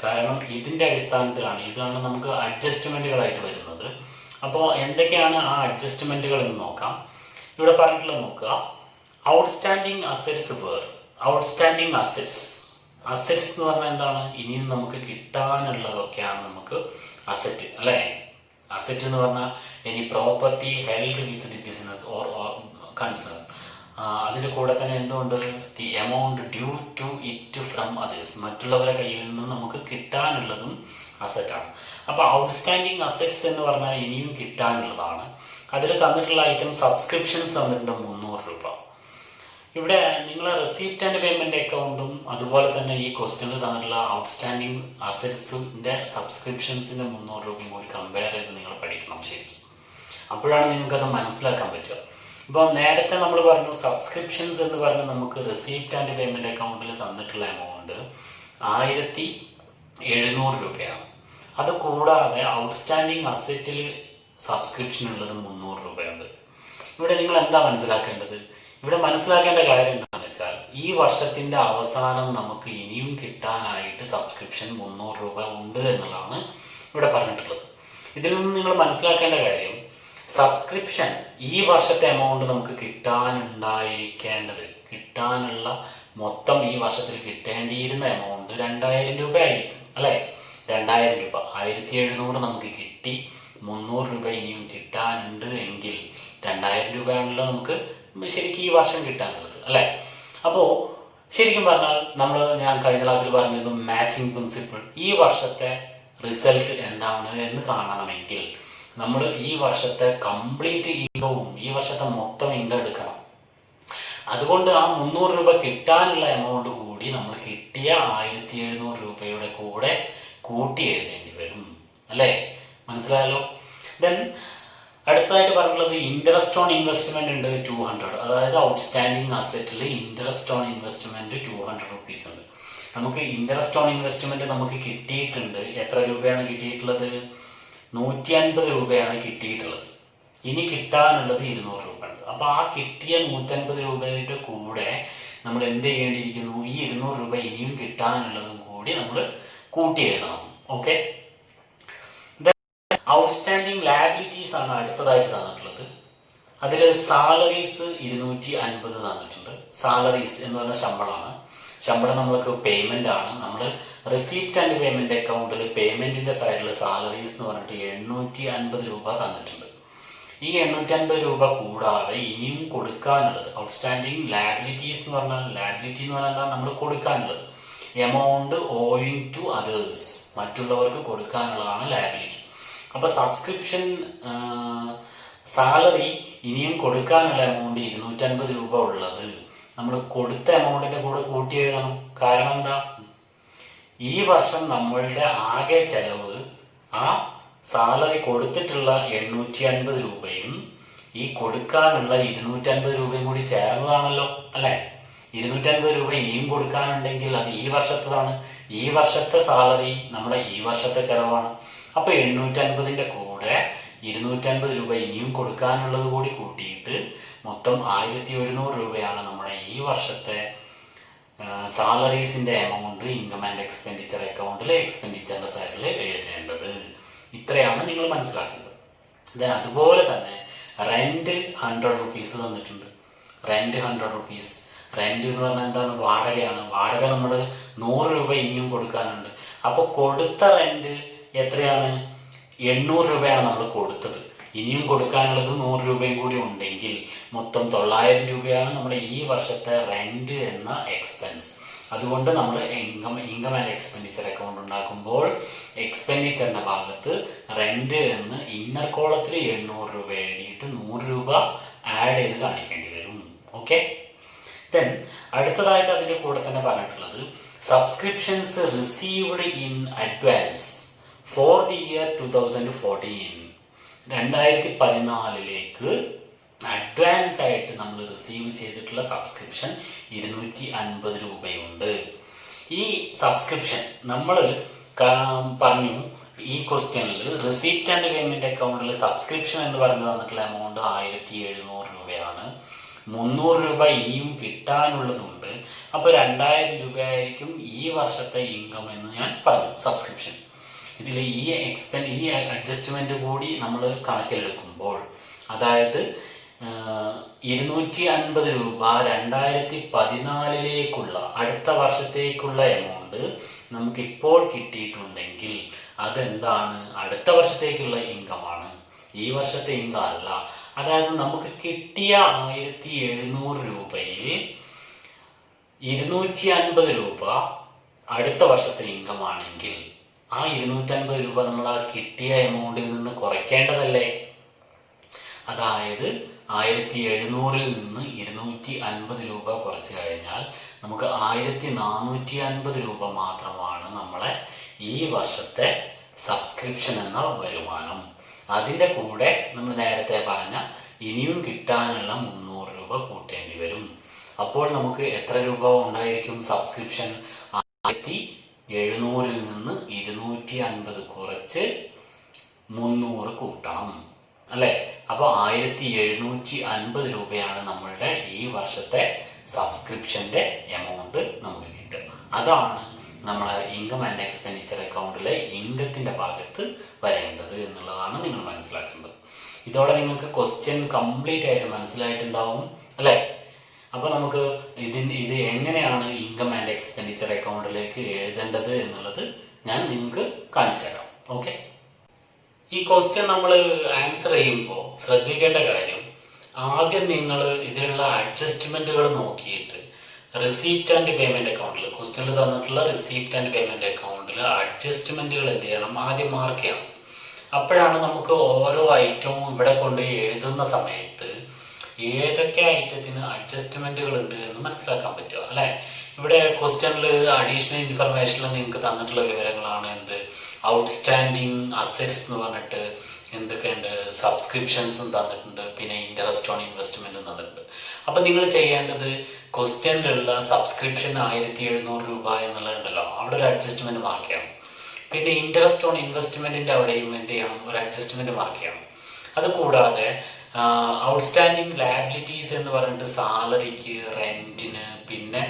കാരണം ഇതിന്റെ അടിസ്ഥാനത്തിലാണ്, ഇതാണ് നമുക്ക് അഡ്ജസ്റ്റ്മെന്റുകളായിട്ട് വരുന്നത്. അപ്പോൾ എന്തൊക്കെയാണ് ആ അഡ്ജസ്റ്റ്മെന്റുകൾ എന്ന് നോക്കാം. ഇവിടെ പറഞ്ഞിട്ടുള്ളത് നോക്കുക. ഔട്ട്സ്റ്റാൻഡിങ് അസറ്റ്സ് ഔട്ട്സ്റ്റാൻഡിങ് അസറ്റ്സ് എന്ന് പറഞ്ഞാൽ എന്താണ്? ഇനിയും നമുക്ക് കിട്ടാനുള്ളതൊക്കെയാണ് നമുക്ക് അസറ്റ് അല്ലെ. അസറ്റ് എന്ന് പറഞ്ഞാൽ ഇനി property held with the business or concern. അതിൻ്റെ കൂടെ തന്നെ എന്തുകൊണ്ട്? The amount due to it from others, മറ്റുള്ളവരുടെ കയ്യിൽ നിന്ന് നമുക്ക് കിട്ടാനുള്ളതും അസറ്റാണ്. അപ്പോൾ ഔട്ട്സ്റ്റാൻഡിങ് അസറ്റ്സ് എന്ന് പറഞ്ഞാൽ ഇനിയും കിട്ടാനുള്ളതാണ്. അതിൽ തന്നിട്ടുള്ള ഐറ്റം സബ്സ്ക്രിപ്ഷൻസ് തന്നിട്ടുണ്ട് 300 രൂപ. ഇവിടെ നിങ്ങളെ റെസീപ്റ്റ് ആൻഡ് പേയ്മെന്റ് അക്കൗണ്ടും അതുപോലെ തന്നെ ഈ ക്വസ്റ്റ്യനിൽ തന്നിട്ടുള്ള ഔട്ട്സ്റ്റാൻഡിങ് അസറ്റ്സിന്റെ സബ്സ്ക്രിപ്ഷൻസിന്റെ 300 രൂപയും കൂടി കമ്പയർ ചെയ്ത് നിങ്ങൾ പഠിക്കണം. ശരി, അപ്പോഴാണ് നിങ്ങൾക്കത് മനസ്സിലാക്കാൻ പറ്റുക. ഇപ്പോൾ നേരത്തെ നമ്മൾ പറഞ്ഞു സബ്സ്ക്രിപ്ഷൻസ് എന്ന് പറഞ്ഞ് നമുക്ക് റെസിപ്റ്റ് ആൻഡ് പേയ്മെന്റ് അക്കൗണ്ടിൽ തന്നിട്ടുള്ള എമൗണ്ട് 1700 രൂപയാണ്. അത് കൂടാതെ ഔട്ട്സ്റ്റാൻഡിങ് അസറ്റിൽ സബ്സ്ക്രിപ്ഷൻ ഉള്ളത് 300 രൂപയുണ്ട്. ഇവിടെ നിങ്ങൾ എന്താ മനസ്സിലാക്കേണ്ടത്? ഇവിടെ മനസ്സിലാക്കേണ്ട കാര്യം എന്താണെന്ന് വെച്ചാൽ ഈ വർഷത്തിന്റെ അവസാനം നമുക്ക് ഇനിയും കിട്ടാനായിട്ട് സബ്സ്ക്രിപ്ഷൻ 300 രൂപ ഉണ്ട് എന്നുള്ളതാണ് ഇവിടെ പറഞ്ഞിട്ടുള്ളത്. ഇതിൽ നിന്ന് നിങ്ങൾ മനസ്സിലാക്കേണ്ട കാര്യം സബ്സ്ക്രിപ്ഷൻ ഈ വർഷത്തെ എമൗണ്ട് നമുക്ക് കിട്ടാനുള്ള മൊത്തം ഈ വർഷത്തിൽ കിട്ടേണ്ടിയിരുന്ന എമൗണ്ട് 2000 രൂപ ആയിരിക്കും അല്ലെ. 2000 രൂപ 1700 നമുക്ക് കിട്ടി, 300 രൂപ ഇനിയും കിട്ടാനുണ്ട് എങ്കിൽ 2000 രൂപയാണല്ലോ നമുക്ക് ശരിക്കും ഈ വർഷം കിട്ടാനുള്ളത് അല്ലെ. അപ്പോ ശരിക്കും പറഞ്ഞാൽ ഞാൻ കഴിഞ്ഞ ക്ലാസ്സിൽ പറഞ്ഞത് മാച്ചിങ് പ്രിൻസിപ്പിൾ. ഈ വർഷത്തെ റിസൾട്ട് എന്താണ് എന്ന് കാണണമെങ്കിൽ നമ്മൾ ഈ വർഷത്തെ കംപ്ലീറ്റ് ഇൻകവും ഈ വർഷത്തെ മൊത്തം ഇൻകം എടുക്കണം. അതുകൊണ്ട് ആ 300 രൂപ കിട്ടാനുള്ള എമൗണ്ട് കൂടി നമ്മൾ കിട്ടിയ 1700 രൂപയുടെ കൂടെ കൂട്ടി എഴുതേണ്ടി വരും അല്ലേ. മനസ്സിലായല്ലോ. ദെൻ അടുത്തതായിട്ട് പറഞ്ഞിട്ടുള്ളത് ഇൻട്രസ്റ്റ് ഓൺ ഇൻവെസ്റ്റ്മെന്റ് ഉണ്ട് 200. അതായത് ഔട്ട്സ്റ്റാൻഡിങ് അസറ്റിൽ ഇൻട്രസ്റ്റ് ഓൺ ഇൻവെസ്റ്റ്മെന്റ് 200 റുപ്പീസ് ഉണ്ട്. നമുക്ക് ഇൻട്രസ്റ്റ് ഓൺ ഇൻവെസ്റ്റ്മെന്റ് നമുക്ക് കിട്ടിയിട്ടുണ്ട്. എത്ര രൂപയാണ് കിട്ടിയിട്ടുള്ളത്? 150 രൂപയാണ് കിട്ടിയിട്ടുള്ളത്. ഇനി കിട്ടാനുള്ളത് 200 രൂപ ഉണ്ട്. അപ്പൊ ആ കിട്ടിയ 150 രൂപയുടെ കൂടെ നമ്മൾ എന്ത് ചെയ്യേണ്ടിയിരിക്കുന്നു? ഈ 200 രൂപ ഇനിയും കിട്ടാനുള്ളതും കൂടി നമ്മൾ കൂട്ടി എഴുതണം. ഓക്കെ. ഔട്ട്സ്റ്റാൻഡിങ് ലയബിലിറ്റീസ് ആണ് അടുത്തതായിട്ട് തന്നിട്ടുള്ളത്. അതിൽ സാലറീസ് 250 തന്നിട്ടുണ്ട്. സാലറീസ് എന്ന് പറഞ്ഞാൽ ശമ്പളമാണ്. ശമ്പളം നമ്മൾക്ക് പേയ്മെന്റ് ആണ്. നമ്മൾ റെസിപ്റ്റ് ആൻഡ് പേയ്മെന്റ് അക്കൗണ്ടിൽ പേയ്മെന്റിന്റെ സൈഡിൽ സാലറീസ് എന്ന് പറഞ്ഞിട്ട് 850 രൂപ തന്നിട്ടുണ്ട്. ഈ 850 രൂപ കൂടാതെ ഇനിയും കൊടുക്കാനുള്ളത് ഔട്ട്സ്റ്റാൻഡിങ് ലയബിലിറ്റീസ് എന്ന് പറഞ്ഞാൽ നമ്മൾ കൊടുക്കാനുള്ളത് എമൗണ്ട് ഓയിങ് ടു അതേഴ്സ്, മറ്റുള്ളവർക്ക് കൊടുക്കാനുള്ളതാണ് ലയബിലിറ്റി. അപ്പൊ സബ്സ്ക്രിപ്ഷൻ സാലറി ഇനിയും കൊടുക്കാനുള്ള എമൗണ്ട് 250 രൂപ ഉള്ളത് നമ്മൾ കൊടുത്ത എമൗണ്ടിന്റെ കൂടെ കൂട്ടി എഴുതണം. കാരണം എന്താ? ഈ വർഷം നമ്മളുടെ ആകെ ചെലവ് ആ സാലറി കൊടുത്തിട്ടുള്ള 850 രൂപയും ഈ കൊടുക്കാനുള്ള 250 രൂപയും കൂടി ചേർന്നതാണല്ലോ അല്ലെ. 250 രൂപ ഇനിയും കൊടുക്കാനുണ്ടെങ്കിൽ അത് ഈ വർഷത്തേതാണ്. ഈ വർഷത്തെ സാലറി നമ്മുടെ ഈ വർഷത്തെ ചെലവാണ്. അപ്പൊ 850ന്റെ കൂടെ 250 രൂപ ഇനിയും കൊടുക്കാനുള്ളത് കൂടി കൂട്ടിയിട്ട് മൊത്തം 1100 രൂപയാണ് നമ്മുടെ ഈ വർഷത്തെ സാലറീസിന്റെ എമൗണ്ട് ഇൻകം ആൻഡ് എക്സ്പെൻഡിച്ചർ അക്കൗണ്ടിൽ എക്സ്പെൻഡിച്ചറിന്റെ സൈഡിൽ എഴുതേണ്ടത്. ഇത്രയാണ് നിങ്ങൾ മനസ്സിലാക്കുന്നത്. അതുപോലെ തന്നെ റെന്റ് 100 റുപ്പീസ് തന്നിട്ടുണ്ട്. Rent 100 rupees. റെന്റ് എന്ന് പറഞ്ഞാൽ എന്താണ്? വാടകയാണ്. വാടക നമ്മൾ 100 രൂപ ഇനിയും കൊടുക്കാനുണ്ട്. അപ്പൊ കൊടുത്ത റെന്റ് എത്രയാണ്? 800 രൂപയാണ് നമ്മൾ കൊടുത്തത്. ഇനിയും കൊടുക്കാനുള്ളത് 100 രൂപയും കൂടി ഉണ്ടെങ്കിൽ മൊത്തം 900 രൂപയാണ് നമ്മുടെ ഈ വർഷത്തെ റെന്റ് എന്ന എക്സ്പെൻസ്. അതുകൊണ്ട് നമ്മൾ ഇൻകം ആൻഡ് എക്സ്പെൻഡിച്ചർ അക്കൗണ്ട് ഉണ്ടാക്കുമ്പോൾ എക്സ്പെൻഡിച്ചറിന്റെ ഭാഗത്ത് റെന്റ് എന്ന് ഇന്നർ കോളത്തിൽ 800 രൂപ എഴുതിയിട്ട് 100 രൂപ ആഡ് ചെയ്ത് കാണിക്കേണ്ടി വരും. ഓക്കെ. ദെൻ അടുത്തതായിട്ട് അതിന്റെ കൂടെ തന്നെ പറഞ്ഞിട്ടുള്ളത് subscriptions received in advance for the year 2014. 2014 advance ആയിട്ട് നമ്മൾ റിസീവ് ചെയ്തിട്ടുള്ള സബ്സ്ക്രിപ്ഷൻ 250 രൂപയുണ്ട്. ഈ സബ്സ്ക്രിപ്ഷൻ നമ്മൾ പറഞ്ഞു ഈ ക്വസ്റ്റ്യനിൽ റെസിപ്റ്റ് ആൻഡ് പേയ്മെന്റ് അക്കൗണ്ടിൽ സബ്സ്ക്രിപ്ഷൻ എന്ന് പറഞ്ഞു തന്നിട്ടുള്ള എമൗണ്ട് 1700 രൂപയാണ്. 300 രൂപ ഇനിയും കിട്ടാനുള്ളതുണ്ട്. അപ്പൊ 2000 രൂപയായിരിക്കും ഈ വർഷത്തെ ഇൻകം എന്ന് ഞാൻ പറഞ്ഞു സബ്സ്ക്രിപ്ഷൻ. ഇതിൽ ഈ അഡ്ജസ്റ്റ്മെന്റ് കൂടി നമ്മൾ കണക്കിലെടുക്കുമ്പോൾ അതായത് 250 രൂപ 2014 അടുത്ത വർഷത്തേക്കുള്ള എമൗണ്ട് നമുക്ക് ഇപ്പോൾ കിട്ടിയിട്ടുണ്ടെങ്കിൽ അതെന്താണ്? അടുത്ത വർഷത്തേക്കുള്ള ഇൻകമാണ്, ഈ വർഷത്തെ ഇൻകം അല്ല. അതായത് നമുക്ക് കിട്ടിയ 1700 രൂപയിൽ 250 രൂപ അടുത്ത വർഷത്തെ ഇൻകം ആണെങ്കിൽ ആ 250 രൂപ നമ്മൾ ആ കിട്ടിയ എമൗണ്ടിൽ നിന്ന് കുറയ്ക്കേണ്ടതല്ലേ? അതായത് 1700-ൽ നിന്ന് 250 രൂപ കുറച്ച് കഴിഞ്ഞാൽ നമുക്ക് 1450 രൂപ മാത്രമാണ് നമ്മളെ ഈ വർഷത്തെ സബ്സ്ക്രിപ്ഷൻ എന്ന വരുമാനം. അതിൻ്റെ കൂടെ നമ്മൾ നേരത്തെ പറഞ്ഞ ഇനിയും കിട്ടാനുള്ള 300 രൂപ കൂട്ടേണ്ടി വരും. അപ്പോൾ നമുക്ക് എത്ര രൂപ ഉണ്ടായിരിക്കും സബ്സ്ക്രിപ്ഷൻ? 1700 നിന്ന് 250 കുറച്ച് 300 കൂട്ടണം അല്ലേ? അപ്പോൾ 1750 രൂപയാണ് നമ്മളുടെ ഈ വർഷത്തെ സബ്സ്ക്രിപ്ഷന്റെ എമൗണ്ട് നമുക്ക് കിട്ടുക. അതാണ് നമ്മളെ ഇൻകം ആൻഡ് എക്സ്പെൻഡിച്ചർ അക്കൗണ്ടിലെ ഇൻകത്തിന്റെ ഭാഗത്ത് വരേണ്ടത് എന്നുള്ളതാണ് നിങ്ങൾ മനസ്സിലാക്കേണ്ടത്. ഇതോടെ നിങ്ങൾക്ക് ക്വസ്റ്റ്യൻ കംപ്ലീറ്റ് ആയിട്ട് മനസ്സിലായിട്ടുണ്ടാവും അല്ലേ? അപ്പോൾ നമുക്ക് ഇത് എങ്ങനെയാണ് ഇൻകം ആൻഡ് എക്സ്പെൻഡിച്ചർ അക്കൗണ്ടിലേക്ക് എഴുതേണ്ടത് എന്നുള്ളത് ഞാൻ നിങ്ങൾക്ക് കാണിച്ചു തരാം. ഓക്കെ, ഈ ക്വസ്റ്റ്യൻ നമ്മൾ ആൻസർ ചെയ്യുമ്പോൾ ശ്രദ്ധിക്കേണ്ട കാര്യം, ആദ്യം നിങ്ങൾ ഇതിലുള്ള അഡ്ജസ്റ്റ്മെന്റുകൾ നോക്കിയിട്ട് റിസീപ്റ്റ് ആൻഡ് പേയ്മെന്റ് അക്കൗണ്ടിൽ, ക്വസ്റ്റ്യനിൽ തന്നിട്ടുള്ള റിസീപ്റ്റ് ആൻഡ് പേയ്മെന്റ് അക്കൗണ്ടിൽ അഡ്ജസ്റ്റ്മെന്റുകൾ എന്ത് ചെയ്യണം? ആദ്യം മാർക്ക് ചെയ്യണം. അപ്പോഴാണ് നമുക്ക് ഓരോ ഐറ്റവും ഇവിടെ കൊണ്ട് എഴുതുന്ന സമയത്ത് ഏതൊക്കെ ഐറ്റത്തിന് അഡ്ജസ്റ്റ്മെന്റുകൾ ഉണ്ട് എന്ന് മനസ്സിലാക്കാൻ പറ്റുക അല്ലെ? ഇവിടെ ക്വസ്റ്റ്യനിൽ അഡീഷണൽ ഇൻഫർമേഷനിൽ നിങ്ങൾക്ക് തന്നിട്ടുള്ള വിവരങ്ങളാണ് എന്ത്? ഔട്ട്സ്റ്റാൻഡിങ് അസറ്റ്സ് എന്ന് പറഞ്ഞിട്ട് എന്തൊക്കെയുണ്ട്, സബ്സ്ക്രിപ്ഷൻസും തന്നിട്ടുണ്ട്, പിന്നെ ഇൻട്രസ്റ്റ് ഓൺ ഇൻവെസ്റ്റ്മെന്റും തന്നിട്ടുണ്ട്. അപ്പൊ നിങ്ങൾ ചെയ്യേണ്ടത് ക്വസ്റ്റ്യനിലുള്ള സബ്സ്ക്രിപ്ഷൻ 1700 രൂപ എന്നുള്ളതുണ്ടല്ലോ, അവിടെ ഒരു അഡ്ജസ്റ്റ്മെന്റ് മാർക്ക് ചെയ്യണം. പിന്നെ ഇൻട്രസ്റ്റ് ഓൺ ഇൻവെസ്റ്റ്മെന്റിന്റെ അവിടെയും എന്ത് ചെയ്യണം? ഒരു അഡ്ജസ്റ്റ്മെന്റ് മാർക്ക് ചെയ്യണം. അത് കൂടാതെ ഔട്ട്സ്റ്റാൻഡിങ് ലയബിലിറ്റീസ് എന്ന് പറഞ്ഞിട്ട് സാലറിക്ക്, റെന്റിന്, പിന്നെ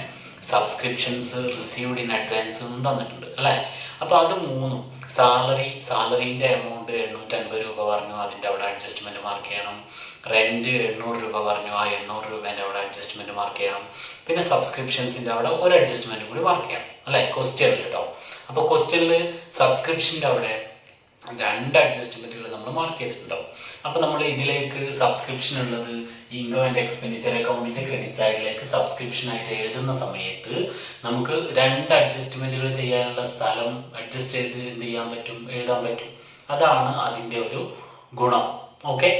സബ്സ്ക്രിപ്ഷൻസ് റിസീവ്ഡ് ഇൻ അഡ്വാൻസ് എന്നും തന്നിട്ടുണ്ട് അല്ലേ? അപ്പൊ അത് മൂന്നും, സാലറിന്റെ എമൗണ്ട് 850 രൂപ പറഞ്ഞു, അതിന്റെ അവിടെ അഡ്ജസ്റ്റ്മെന്റ് മാർക്ക് ചെയ്യണം. റെന്റ് 800 രൂപ പറഞ്ഞു, ആ 800 രൂപേന്റെ അവിടെ അഡ്ജസ്റ്റ്മെന്റ് മാർക്ക് ചെയ്യണം. പിന്നെ സബ്സ്ക്രിപ്ഷൻസിന്റെ അവിടെ ഒരു അഡ്ജസ്റ്റ്മെന്റ് കൂടി മാർക്ക് ചെയ്യണം അല്ലെ? ക്വസ്റ്റ്യനിൽ കേട്ടോ. അപ്പൊ ക്വസ്റ്റ്യനിൽ സബ്സ്ക്രിപ്ഷന്റെ അവിടെ 2 അഡ്ജസ്റ്റ്മെന്റുകൾ നമ്മൾ മാർക്ക് ചെയ്തിട്ടുണ്ടാവും. അപ്പൊ നമ്മൾ ഇതിലേക്ക് സബ്സ്ക്രിപ്ഷൻ ഉള്ളത് ഇൻകം ആൻഡ് എക്സ്പെൻഡിച്ചർ അക്കൗണ്ടിന്റെ ക്രെഡിറ്റ് സൈഡിലേക്ക് സബ്സ്ക്രിപ്ഷൻ ആയിട്ട് എഴുതുന്ന സമയത്ത് നമുക്ക് 2 അഡ്ജസ്റ്റ്മെന്റുകൾ ചെയ്യാനുള്ള സ്ഥലം അഡ്ജസ്റ്റ് ചെയ്ത് എന്ത് ചെയ്യാൻ പറ്റും? എഴുതാൻ പറ്റും. അതാണ് അതിന്റെ ഒരു ഗുണം. ഓക്കെ,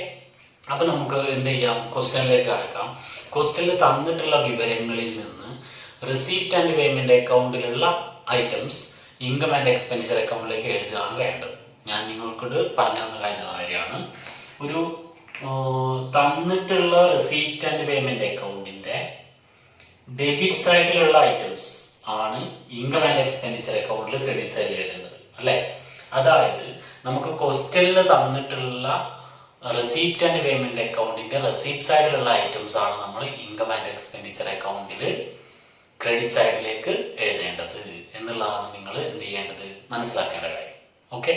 അപ്പൊ നമുക്ക് എന്ത് ചെയ്യാം? ക്വസ്റ്റ്യനിലേക്ക് കടക്കാം. ക്വസ്റ്റ്യനിൽ തന്നിട്ടുള്ള വിവരങ്ങളിൽ നിന്ന് റിസീപ്റ്റ് ആൻഡ് പേയ്മെന്റ് അക്കൗണ്ടിലുള്ള ഐറ്റംസ് ഇൻകം ആൻഡ് എക്സ്പെൻഡിച്ചർ അക്കൗണ്ടിലേക്ക് എഴുതുകയാണ് വേണ്ടത്. ഞാൻ നിങ്ങൾക്കോട് പറഞ്ഞു തന്ന കാര്യമാണ്, ഒരു തന്നിട്ടുള്ള റിസീപ്റ്റ് ആൻഡ് പേയ്മെന്റ് അക്കൗണ്ടിന്റെ ഡെബിറ്റ് സൈഡിലുള്ള ഐറ്റംസ് ആണ് ഇൻകം ആൻഡ് എക്സ്പെൻഡിച്ചർ അക്കൗണ്ടിൽ ക്രെഡിറ്റ് സൈഡിൽ എഴുതേണ്ടത് അല്ലെ? അതായത് നമുക്ക് ക്വസ്റ്റ്യനിൽ തന്നിട്ടുള്ള റെസീപ്റ്റ് ആൻഡ് പേയ്മെന്റ് അക്കൗണ്ടിന്റെ റെസീപ്റ്റ് സൈഡിലുള്ള ഐറ്റംസ് ആണ് നമ്മൾ ഇൻകം ആൻഡ് എക്സ്പെൻഡിച്ചർ അക്കൗണ്ടിൽ ക്രെഡിറ്റ് സൈഡിലേക്ക് എഴുതേണ്ടത് എന്നുള്ളതാണ് നിങ്ങൾ എന്ത് ചെയ്യേണ്ടത്? മനസ്സിലാക്കേണ്ട കാര്യം. ഓക്കെ,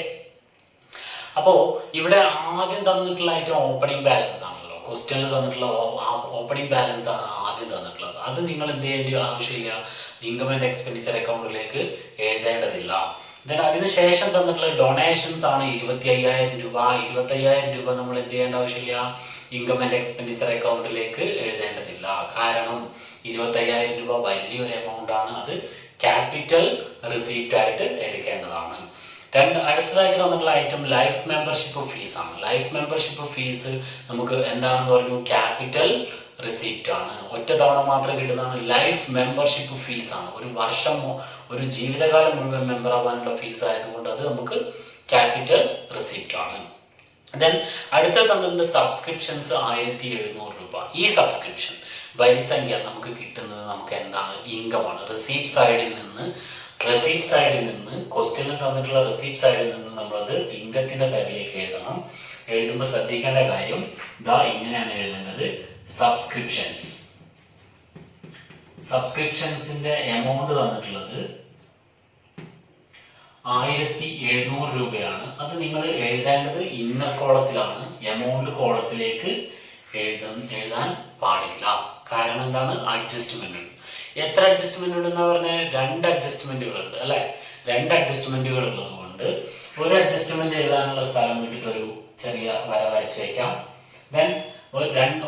അപ്പോ ഇവിടെ ആദ്യം തന്നിട്ടുള്ള ഐറ്റം ഓപ്പണിംഗ് ബാലൻസ് ആണല്ലോ. ക്വസ്റ്റ്യനിൽ തന്നിട്ടുള്ള ഓപ്പണിംഗ് ബാലൻസ് ആണ് ആദ്യം തന്നിട്ടുള്ളത്. അത് നിങ്ങൾ എന്ത് ചെയ്യേണ്ട ആവശ്യമില്ല, ഇൻകം ആൻഡ് എക്സ്പെൻഡിച്ചർ അക്കൗണ്ടിലേക്ക് എഴുതേണ്ടതില്ല. ദെൻ അതിനുശേഷം തന്നിട്ടുള്ള ഡൊണേഷൻസ് ആണ് 25,000 രൂപ. 25,000 രൂപ നമ്മൾ എന്ത് ചെയ്യേണ്ട ആവശ്യമില്ല, ഇൻകം ആൻഡ് എക്സ്പെൻഡിച്ചർ അക്കൗണ്ടിലേക്ക് എഴുതേണ്ടതില്ല. കാരണം 25,000 രൂപ വലിയൊരു എമൗണ്ട് ആണ്, അത് ക്യാപിറ്റൽ റിസീപ്റ്റ് ആയിട്ട് എടുക്കേണ്ടതാണ്. അടുത്തതായിട്ട് തന്നിട്ടുള്ള ഐറ്റം ലൈഫ് മെമ്പർഷിപ്പ് ഫീസ് ആണ്. ലൈഫ് മെമ്പർഷിപ്പ് ഫീസ് നമുക്ക് എന്താണെന്ന് പറഞ്ഞു? ക്യാപിറ്റൽ റിസീപ്റ്റ് ആണ്. ഒറ്റ തവണ മാത്രം കിട്ടുന്നതാണ്. ലൈഫ് മെമ്പർഷിപ്പ് ഫീസ് ആണ്. ഒരു വർഷം, ഒരു ജീവിതകാലം മുഴുവൻ മെമ്പർ ആവാനുള്ള ഫീസ് ആയതുകൊണ്ട് അത് നമുക്ക് ക്യാപിറ്റൽ റിസീപ്റ്റ് ആണ്. ദെൻ അടുത്ത തന്നിട്ടുണ്ട് സബ്സ്ക്രിപ്ഷൻസ് 1700 രൂപ. ഈ സബ്സ്ക്രിപ്ഷൻ വരിസംഖ്യ നമുക്ക് കിട്ടുന്നത് നമുക്ക് എന്താണ്? ഇൻകം ആണ്. റെസീപ്റ്റ് സൈഡിൽ നിന്ന് ക്വസ്റ്റ്യനിൽ തന്നിട്ടുള്ള റെസീപ്റ്റ് സൈഡിൽ നിന്ന് നമ്മളത് ഇൻകത്തിന്റെ സൈഡിലേക്ക് എഴുതണം. എഴുതുമ്പോൾ ശ്രദ്ധിക്കേണ്ട കാര്യം ഇങ്ങനെയാണ് എഴുതേണ്ടത്. സബ്സ്ക്രിപ്ഷൻസിന്റെ എമൗണ്ട് തന്നിട്ടുള്ളത് 1700 രൂപയാണ്. അത് നിങ്ങൾ എഴുതേണ്ടത് ഇന്നർ കോളത്തിലാണ്, എമൗണ്ട് കോളത്തിലേക്ക് എഴുതാൻ പാടില്ല. കാരണം എന്താണ്? അഡ്ജസ്റ്റ്മെന്റ് ഉണ്ട്. എത്ര അഡ്ജസ്റ്റ്മെന്റ് ഉണ്ടെന്ന് പറഞ്ഞാൽ 2 അഡ്ജസ്റ്റ്മെന്റുകൾ ഉണ്ട് അല്ലെ? 2 അഡ്ജസ്റ്റ്മെന്റുകൾ ഉള്ളത് കൊണ്ട് ഒരു അഡ്ജസ്റ്റ്മെന്റ് എഴുതാനുള്ള സ്ഥലം വിട്ടിട്ട് ഒരു ചെറിയ വര വരച്ച് വയ്ക്കാം. ദെൻ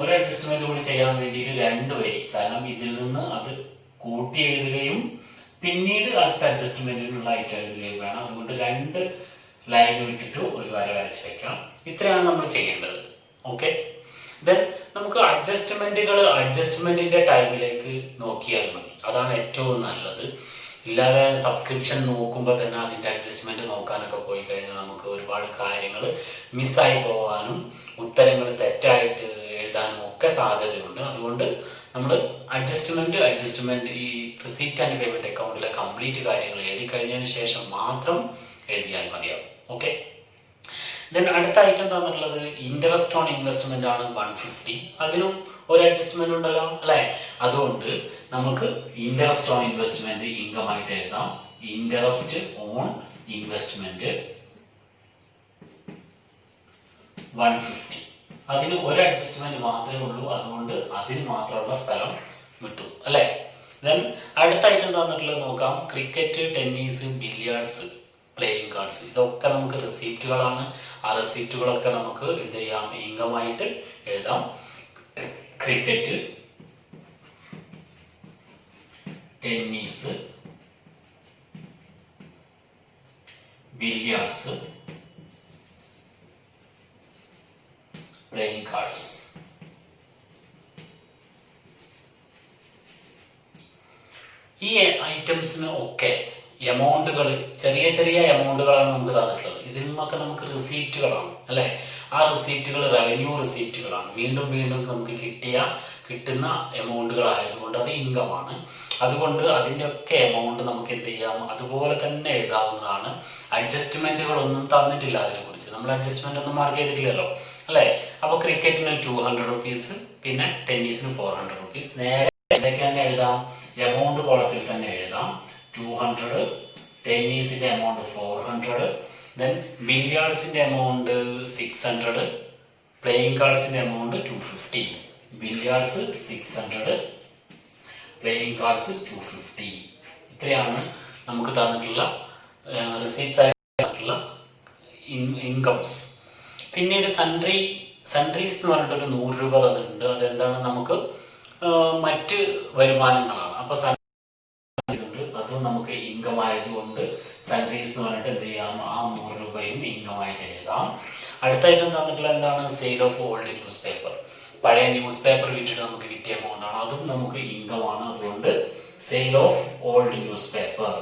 ഒരു അഡ്ജസ്റ്റ്മെന്റ് കൂടി ചെയ്യാൻ വേണ്ടിയിട്ട് 2 വരി, കാരണം ഇതിൽ നിന്ന് അത് കൂട്ടി എഴുതുകയും പിന്നീട് അടുത്ത അഡ്ജസ്റ്റ്മെന്റിനുള്ള ഐറ്റം എഴുതുകയും വേണം. അതുകൊണ്ട് 2 ലൈൻ വിട്ടിട്ട് ഒരു വര വരച്ച് വയ്ക്കാം. ഇത്രയാണ് നമ്മൾ ചെയ്യേണ്ടത്. ഓക്കെ, ദെൻ നമുക്ക് അഡ്ജസ്റ്റ്മെന്റിന്റെ ടൈമിലേക്ക് നോക്കിയാൽ മതി. അതാണ് ഏറ്റവും നല്ലത്. ഇല്ലാതെ സബ്സ്ക്രിപ്ഷൻ നോക്കുമ്പോൾ തന്നെ അതിൻ്റെ അഡ്ജസ്റ്റ്മെൻറ്റ് നോക്കാനൊക്കെ പോയി കഴിഞ്ഞാൽ നമുക്ക് ഒരുപാട് കാര്യങ്ങൾ മിസ്സായി പോകാനും ഉത്തരങ്ങൾ തെറ്റായിട്ട് എഴുതാനും ഒക്കെ സാധ്യതയുണ്ട്. അതുകൊണ്ട് നമ്മൾ അഡ്ജസ്റ്റ്മെൻറ്റ് ഈ റിസീപ്റ്റ് ആൻഡ് പേയ്മെൻറ്റ് അക്കൗണ്ടിലെ കംപ്ലീറ്റ് കാര്യങ്ങൾ എഴുതി കഴിഞ്ഞതിന് ശേഷം മാത്രം എഴുതിയാൽ മതിയാവും. ഓക്കെ. ദെൻ അടുത്ത ഐറ്റം തന്നിട്ടുള്ളത് ഇൻട്രസ്റ്റ് ഓൺ ഇൻവെസ്റ്റ്മെന്റ് ആണ് 150. അതിനും ഒരു അഡ്ജസ്റ്റ്മെന്റ് ഉണ്ടല്ലോ അല്ലെ. അതുകൊണ്ട് നമുക്ക് ഇൻട്രസ്റ്റ് ഓൺ ഇൻവെസ്റ്റ്മെന്റ് ഇൻകം ആയിട്ട് എഴുതാം. Interest on investment 150. അതിന് ഒരു അഡ്ജസ്റ്റ്മെന്റ് മാത്രമേ ഉള്ളൂ. അതുകൊണ്ട് അതിന് മാത്രമുള്ള സ്ഥലം വിട്ടു അല്ലെ. ദെൻ അടുത്ത ഐറ്റം തന്നിട്ടുള്ളത് നോക്കാം. Cricket, tennis, billiards, playing cards. ഇതൊക്കെ നമുക്ക് റിസീപ്റ്റുകളാണ്. ആ റിസീപ്റ്റുകളൊക്കെ നമുക്ക് എന്ത് ചെയ്യാം, ഇൻകം ആയിട്ട് എഴുതാം. Cricket, tennis, billiards, playing cards. ഈ ഐറ്റംസിന് ഒക്കെ എമൗണ്ടുകൾ ചെറിയ ചെറിയ എമൗണ്ടുകളാണ് നമുക്ക് തന്നിട്ടുള്ളത്. ഇതിൽ നിന്നൊക്കെ നമുക്ക് റിസീപ്റ്റുകളാണ് അല്ലെ. ആ റിസീപ്റ്റുകൾ റവന്യൂ റിസീപ്റ്റുകളാണ്. വീണ്ടും വീണ്ടും നമുക്ക് കിട്ടുന്ന എമൗണ്ടുകളായതുകൊണ്ട് അത് ഇൻകമാണ്. അതുകൊണ്ട് അതിൻ്റെ ഒക്കെ എമൗണ്ട് നമുക്ക് എന്ത് ചെയ്യാം, അതുപോലെ തന്നെ എഴുതാവുന്നതാണ്. അഡ്ജസ്റ്റ്മെന്റുകളൊന്നും തന്നിട്ടില്ല അതിനെക്കുറിച്ച്. നമ്മൾ അഡ്ജസ്റ്റ്മെന്റ് ഒന്നും മാർക്ക് ചെയ്തിട്ടില്ലല്ലോ അല്ലെ. അപ്പൊ ക്രിക്കറ്റിന് 200 റുപ്പീസ്, പിന്നെ ടെന്നീസിന് 400 റുപ്പീസ്. നേരെ എന്തൊക്കെ തന്നെ എഴുതാം, എമൗണ്ട് കോളത്തിൽ തന്നെ എഴുതാം. 200, ടെന്നീസിന്റെ എമൗണ്ട് 400, ദെൻ ബില്ലിയാർഡ്സിന്റെ എമൗണ്ട് 600, പ്ലേയിങ് കാർഡ്സിന്റെ എമൗണ്ട് 250. Billiards 600, playing cards 250. ഇത്രയാണ് നമുക്ക് തന്നിട്ടുള്ള റിസീപ്റ്റ്സ് ആയിട്ടുള്ള ഇൻകംസ്. പിന്നീട് സൺട്രീസ് എന്ന് പറഞ്ഞിട്ട് ഒരു 100 രൂപ തന്നിട്ടുണ്ട്. അതെന്താണ്, നമുക്ക് മറ്റ് വരുമാനങ്ങളാണ്. അപ്പൊ അതും നമുക്ക് ഇൻകം ആയതുകൊണ്ട് സൺട്രീസ് എന്ന് പറഞ്ഞിട്ട് എന്ത് ചെയ്യാം, ആ 100 രൂപയും ഇൻകം ആയിട്ട് എഴുതാം. അടുത്തായിട്ടും തന്നിട്ടുള്ള എന്താണ്, sale of old news paper. പഴയ ന്യൂസ് പേപ്പർ വിറ്റിട്ട് നമുക്ക് കിട്ടിയ എമൗണ്ട് ആണ്. അതും നമുക്ക് ഇൻകം ആണ്. അതുകൊണ്ട് sale of old news paper.